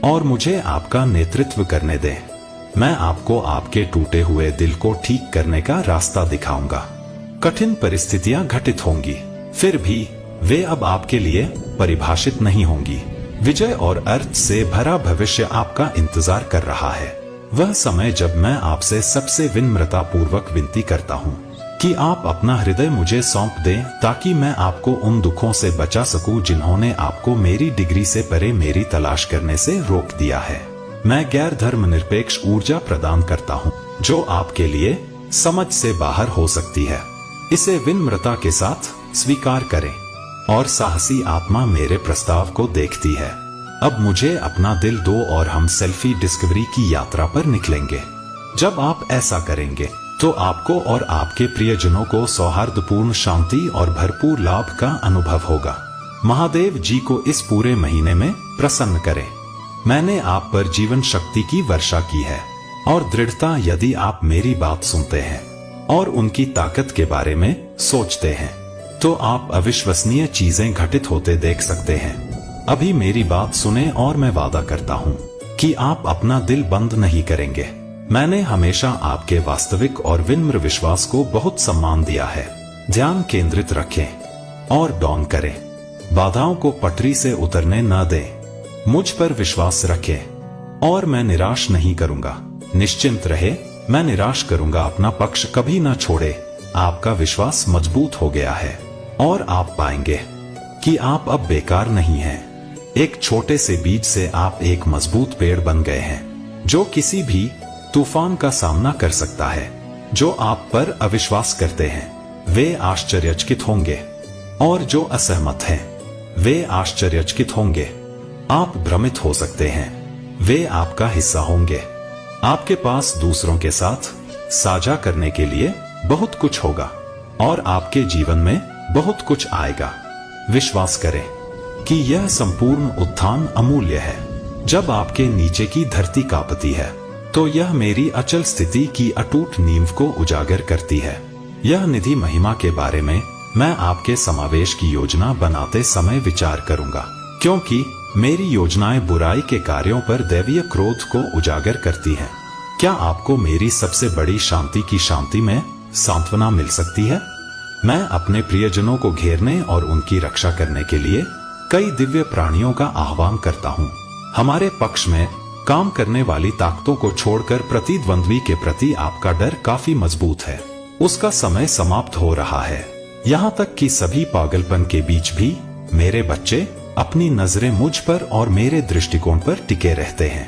और मुझे आपका नेतृत्व करने दें। मैं आपको आपके टूटे हुए दिल को ठीक करने का रास्ता दिखाऊंगा। कठिन परिस्थितियां घटित होंगी, फिर भी वे अब आपके लिए परिभाषित नहीं होंगी। विजय और अर्थ से भरा भविष्य आपका इंतजार कर रहा है। वह समय जब मैं आपसे सबसे विनम्रता पूर्वक विनती करता हूँ कि आप अपना हृदय मुझे सौंप दें ताकि मैं आपको उन दुखों से बचा सकूं जिन्होंने आपको मेरी डिग्री से परे मेरी तलाश करने से रोक दिया है। मैं गैर धर्मनिरपेक्ष ऊर्जा प्रदान करता हूं जो आपके लिए समझ से बाहर हो सकती है। इसे विनम्रता के साथ स्वीकार करें और साहसी आत्मा मेरे प्रस्ताव को देखती है। अब मुझे अपना दिल दो और हम सेल्फी डिस्कवरी की यात्रा पर निकलेंगे। जब आप ऐसा करेंगे तो आपको और आपके प्रियजनों को सौहार्दपूर्ण शांति और भरपूर लाभ का अनुभव होगा। महादेव जी को इस पूरे महीने में प्रसन्न करें। मैंने आप पर जीवन शक्ति की वर्षा की है और दृढ़ता। यदि आप मेरी बात सुनते हैं और उनकी ताकत के बारे में सोचते हैं, तो आप अविश्वसनीय चीजें घटित होते देख सकते हैं। अभी मेरी बात सुने और मैं वादा करता हूँ कि आप अपना दिल बंद नहीं करेंगे। मैंने हमेशा आपके वास्तविक और विनम्र विश्वास को बहुत सम्मान दिया है। ध्यान केंद्रित रखें और डॉन करें। बाधाओं को पटरी से उतरने न दें। मुझ पर विश्वास रखें और मैं निराश नहीं करूंगा। निश्चिंत रहे, मैं निराश करूंगा अपना पक्ष कभी न छोड़े। आपका विश्वास मजबूत हो गया है और आप पाएंगे कि आप अब बेकार नहीं हैं। एक छोटे से बीज से आप एक मजबूत पेड़ बन गए हैं जो किसी भी तूफान का सामना कर सकता है। जो आप पर अविश्वास करते हैं वे आश्चर्यचकित होंगे और जो असहमत हैं वे आश्चर्यचकित होंगे। आप भ्रमित हो सकते हैं, वे आपका हिस्सा होंगे। आपके पास दूसरों के साथ साझा करने के लिए बहुत कुछ होगा और आपके जीवन में बहुत कुछ आएगा। विश्वास करें कि यह संपूर्ण उत्थान अमूल्य है जब आपके नीचे की धरती कांपती है तो यह मेरी अचल स्थिति की अटूट नींव को उजागर करती है। यह निधि महिमा के बारे में मैं आपके समावेश की योजना बनाते समय विचार करूंगा, क्योंकि मेरी योजनाएं बुराई के कार्यों पर दैवीय क्रोध को उजागर करती हैं। क्या आपको मेरी सबसे बड़ी शांति की शांति में सांत्वना मिल सकती है? मैं अपने प्रियजनों को घेरने और उनकी रक्षा करने के लिए कई दिव्य प्राणियों का आह्वान करता हूँ। हमारे पक्ष में काम करने वाली ताकतों को छोड़कर प्रतिद्वंद्वी के प्रति आपका डर काफी मजबूत है। उसका समय समाप्त हो रहा है। यहाँ तक कि सभी पागलपन के बीच भी मेरे बच्चे अपनी नजरें मुझ पर और मेरे दृष्टिकोण पर टिके रहते हैं।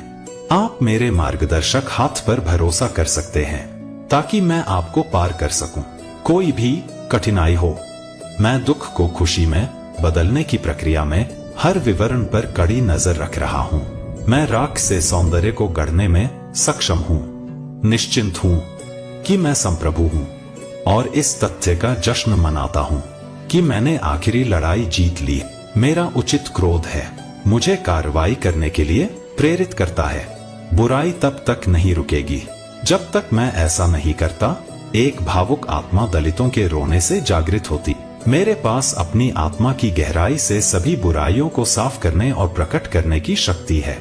आप मेरे मार्गदर्शक हाथ पर भरोसा कर सकते हैं ताकि मैं आपको पार कर सकूं। कोई भी कठिनाई हो, मैं दुख को खुशी में बदलने की प्रक्रिया में हर विवरण पर कड़ी नजर रख रहा हूँ। मैं राख से सौंदर्य को गढ़ने में सक्षम हूँ। निश्चिंत हूँ कि मैं संप्रभु हूँ और इस तथ्य का जश्न मनाता हूँ कि मैंने आखिरी लड़ाई जीत ली। मेरा उचित क्रोध है मुझे कार्रवाई करने के लिए प्रेरित करता है। बुराई तब तक नहीं रुकेगी जब तक मैं ऐसा नहीं करता। एक भावुक आत्मा दलितों के रोने से जागृत होती। मेरे पास अपनी आत्मा की गहराई से सभी बुराइयों को साफ करने और प्रकट करने की शक्ति है।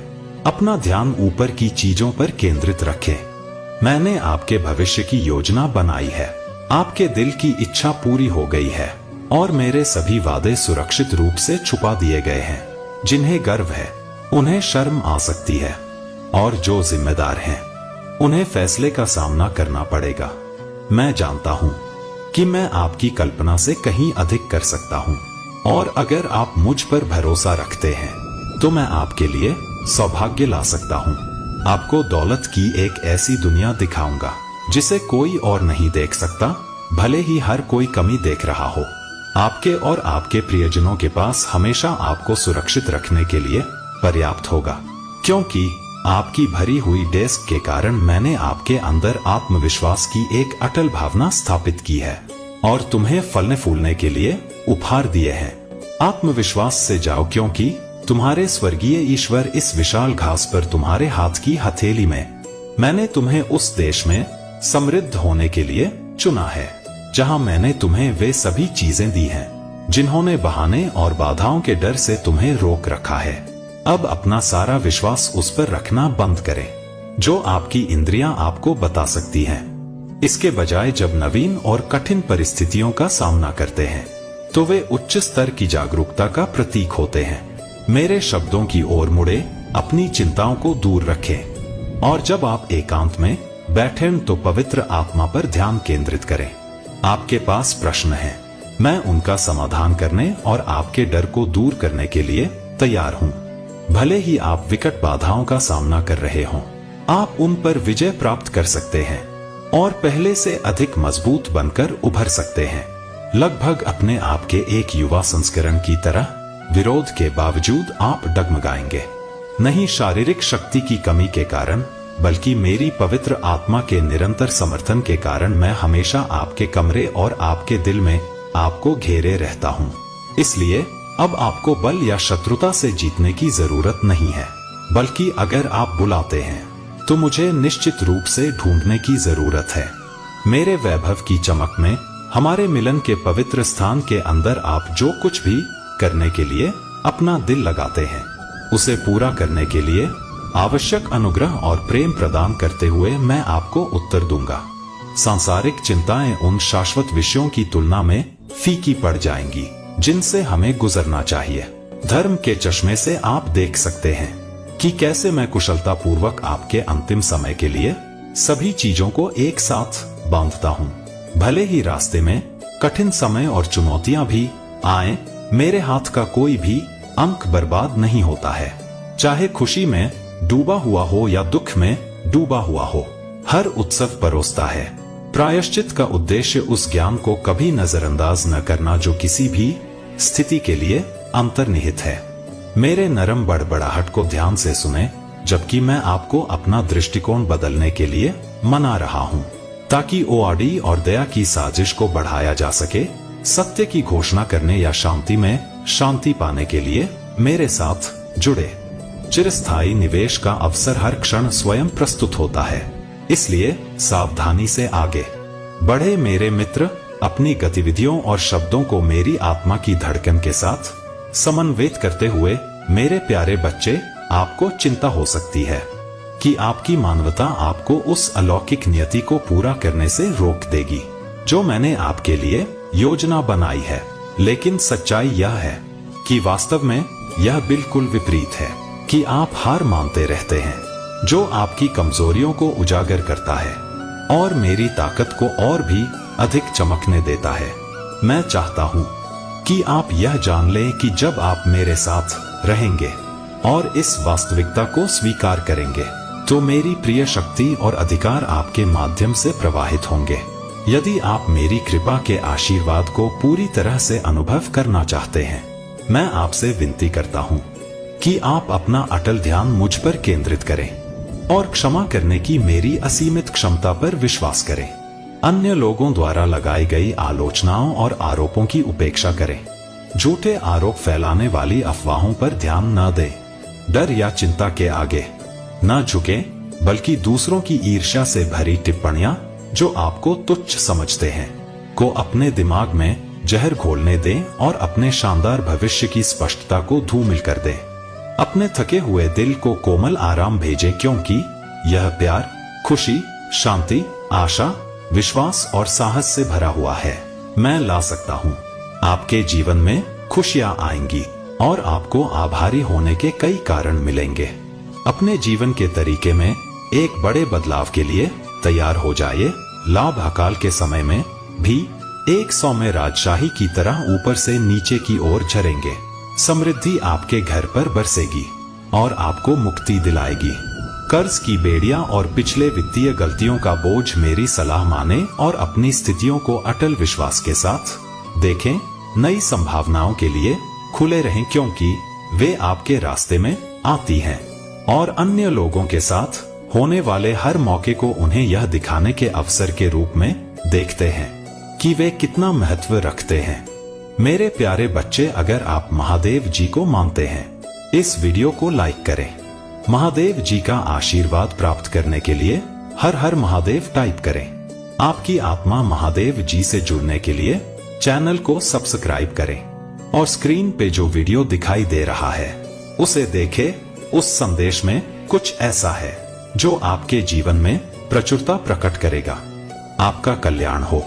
अपना ध्यान ऊपर की चीजों पर केंद्रित रखें। मैंने आपके भविष्य की योजना बनाई है। आपके दिल की इच्छा पूरी हो गई है और मेरे सभी वादे सुरक्षित रूप से छुपा दिए गए हैं। जिन्हें गर्व है उन्हें शर्म आ सकती है और जो जिम्मेदार हैं उन्हें फैसले का सामना करना पड़ेगा। मैं जानता हूं कि मैं आपकी कल्पना से कहीं अधिक कर सकता हूं और अगर आप मुझ पर भरोसा रखते हैं तो मैं आपके लिए सौभाग्य ला सकता हूं। आपको दौलत की एक ऐसी दुनिया दिखाऊंगा जिसे कोई और नहीं देख सकता, भले ही हर कोई कमी देख रहा हो। आपके और आपके प्रियजनों के पास हमेशा आपको सुरक्षित रखने के लिए पर्याप्त होगा, क्योंकि आपकी भरी हुई डेस्क के कारण मैंने आपके अंदर आत्मविश्वास की एक अटल भावना स्थापित की है और तुम्हें फलने फूलने के लिए उपहार दिए हैं। आत्मविश्वास से जाओ, क्योंकि तुम्हारे स्वर्गीय ईश्वर इस विशाल घास पर तुम्हारे हाथ की हथेली में। मैंने तुम्हें उस देश में समृद्ध होने के लिए चुना है जहां मैंने तुम्हें वे सभी चीजें दी हैं जिन्होंने बहाने और बाधाओं के डर से तुम्हें रोक रखा है। अब अपना सारा विश्वास उस पर रखना बंद करें जो आपकी इंद्रियां आपको बता सकती हैं। इसके बजाय जब नवीन और कठिन परिस्थितियों का सामना करते हैं तो वे उच्च स्तर की जागरूकता का प्रतीक होते हैं। मेरे शब्दों की ओर मुड़े, अपनी चिंताओं को दूर रखें और जब आप एकांत में बैठें तो पवित्र आत्मा पर ध्यान केंद्रित करें। आपके पास प्रश्न हैं, मैं उनका समाधान करने और आपके डर को दूर करने के लिए तैयार हूं। भले ही आप विकट बाधाओं का सामना कर रहे हों, आप उन पर विजय प्राप्त कर सकते हैं और पहले से अधिक मजबूत बनकर उभर सकते हैं। लगभग अपने आप के एक युवा संस्करण की तरह विरोध के बावजूद आप डगमगाएंगे, नहीं शारीरिक शक्ति की कमी के कारण बल्कि मेरी पवित्र आत्मा के निरंतर समर्थन के कारण। मैं हमेशा आपके कमरे और आपके दिल में आपको घेरे रहता हूँ। इसलिए अब आपको बल या शत्रुता से जीतने की जरूरत नहीं है, बल्कि अगर आप बुलाते हैं तो मुझे निश्चित रूप से ढूंढने की जरूरत है। मेरे वैभव की चमक में हमारे मिलन के पवित्र स्थान के अंदर आप जो कुछ भी करने के लिए अपना दिल लगाते हैं उसे पूरा करने के लिए आवश्यक अनुग्रह और प्रेम प्रदान करते हुए मैं आपको उत्तर दूंगा। सांसारिक चिंताएं उन शाश्वत विषयों की तुलना में फीकी पड़ जाएंगी जिनसे हमें गुजरना चाहिए। धर्म के चश्मे से आप देख सकते हैं कि कैसे मैं कुशलता पूर्वक आपके अंतिम समय के लिए सभी चीजों को एक साथ बांधता हूँ। भले ही रास्ते में कठिन समय और चुनौतियां भी आए, मेरे हाथ का कोई भी अंक बर्बाद नहीं होता है। चाहे खुशी में डूबा हुआ हो या दुख में डूबा हुआ हो, हर उत्सव परोसता है। प्रायश्चित का उद्देश्य उस ज्ञान को कभी नजरअंदाज न करना जो किसी भी स्थिति के लिए अंतर्निहित है। मेरे नरम बड़बड़ाहट को ध्यान से सुने, जबकि मैं आपको अपना दृष्टिकोण बदलने के लिए मना रहा हूँ, ताकि ओआरडी और दया की साजिश को बढ़ाया जा सके। सत्य की घोषणा करने या शांति में शांति पाने के लिए मेरे साथ जुड़े। चिरस्थायी निवेश का अवसर हर क्षण स्वयं प्रस्तुत होता है, इसलिए सावधानी से आगे बढ़े मेरे मित्र। अपनी गतिविधियों और शब्दों को मेरी आत्मा की धड़कन के साथ समन्वित करते हुए मेरे प्यारे बच्चे, आपको चिंता हो सकती है कि आपकी मानवता आपको उस अलौकिक नियति को पूरा करने से रोक देगी जो मैंने आपके लिए योजना बनाई है। लेकिन सच्चाई यह है कि वास्तव में यह बिल्कुल विपरीत है कि आप हार मानते रहते हैं, जो आपकी कमजोरियों को उजागर करता है और मेरी ताकत को और भी अधिक चमकने देता है। मैं चाहता हूं कि आप यह जान लें कि जब आप मेरे साथ रहेंगे और इस वास्तविकता को स्वीकार करेंगे, तो मेरी प्रिय शक्ति और अधिकार आपके माध्यम से प्रवाहित होंगे। यदि आप मेरी कृपा के आशीर्वाद को पूरी तरह से अनुभव करना चाहते हैं, मैं आपसे विनती करता हूं कि आप अपना अटल ध्यान मुझ पर केंद्रित करें और क्षमा करने की मेरी असीमित क्षमता पर विश्वास करें। अन्य लोगों द्वारा लगाई गई आलोचनाओं और आरोपों की उपेक्षा करें। झूठे आरोप फैलाने वाली अफवाहों पर ध्यान न दें। डर या चिंता के आगे न झुकें, बल्कि दूसरों की ईर्ष्या से भरी टिप्पणियां जो आपको तुच्छ समझते हैं को अपने दिमाग में जहर घोलने दें और अपने शानदार भविष्य की स्पष्टता को धूमिल कर दें। अपने थके हुए दिल को कोमल आराम भेजें, क्योंकि यह प्यार, खुशी, शांति, आशा, विश्वास और साहस से भरा हुआ है। मैं ला सकता हूँ। आपके जीवन में खुशियां आएंगी और आपको आभारी होने के कई कारण मिलेंगे। अपने जीवन के तरीके में एक बड़े बदलाव के लिए तैयार हो जाइए। लाभ अकाल के समय में भी 100 में राजशाही की तरह ऊपर से नीचे की ओर झरेंगे। समृद्धि आपके घर पर बरसेगी और आपको मुक्ति दिलाएगी। कर्ज की बेड़ियां और पिछले वित्तीय गलतियों का बोझ मेरी सलाह माने और अपनी स्थितियों को अटल विश्वास के साथ देखें। नई संभावनाओं के लिए खुले रहें, क्योंकि वे आपके रास्ते में आती हैं और अन्य लोगों के साथ होने वाले हर मौके को उन्हें यह दिखाने के अवसर के रूप में देखते हैं कि वे कितना महत्व रखते हैं। मेरे प्यारे बच्चे, अगर आप महादेव जी को मानते हैं, इस वीडियो को लाइक करें। महादेव जी का आशीर्वाद प्राप्त करने के लिए हर हर महादेव टाइप करें। आपकी आत्मा महादेव जी से जुड़ने के लिए चैनल को सब्सक्राइब करें और स्क्रीन पे जो वीडियो दिखाई दे रहा है उसे देखें। उस संदेश में कुछ ऐसा है जो आपके जीवन में प्रचुरता प्रकट करेगा। आपका कल्याण हो।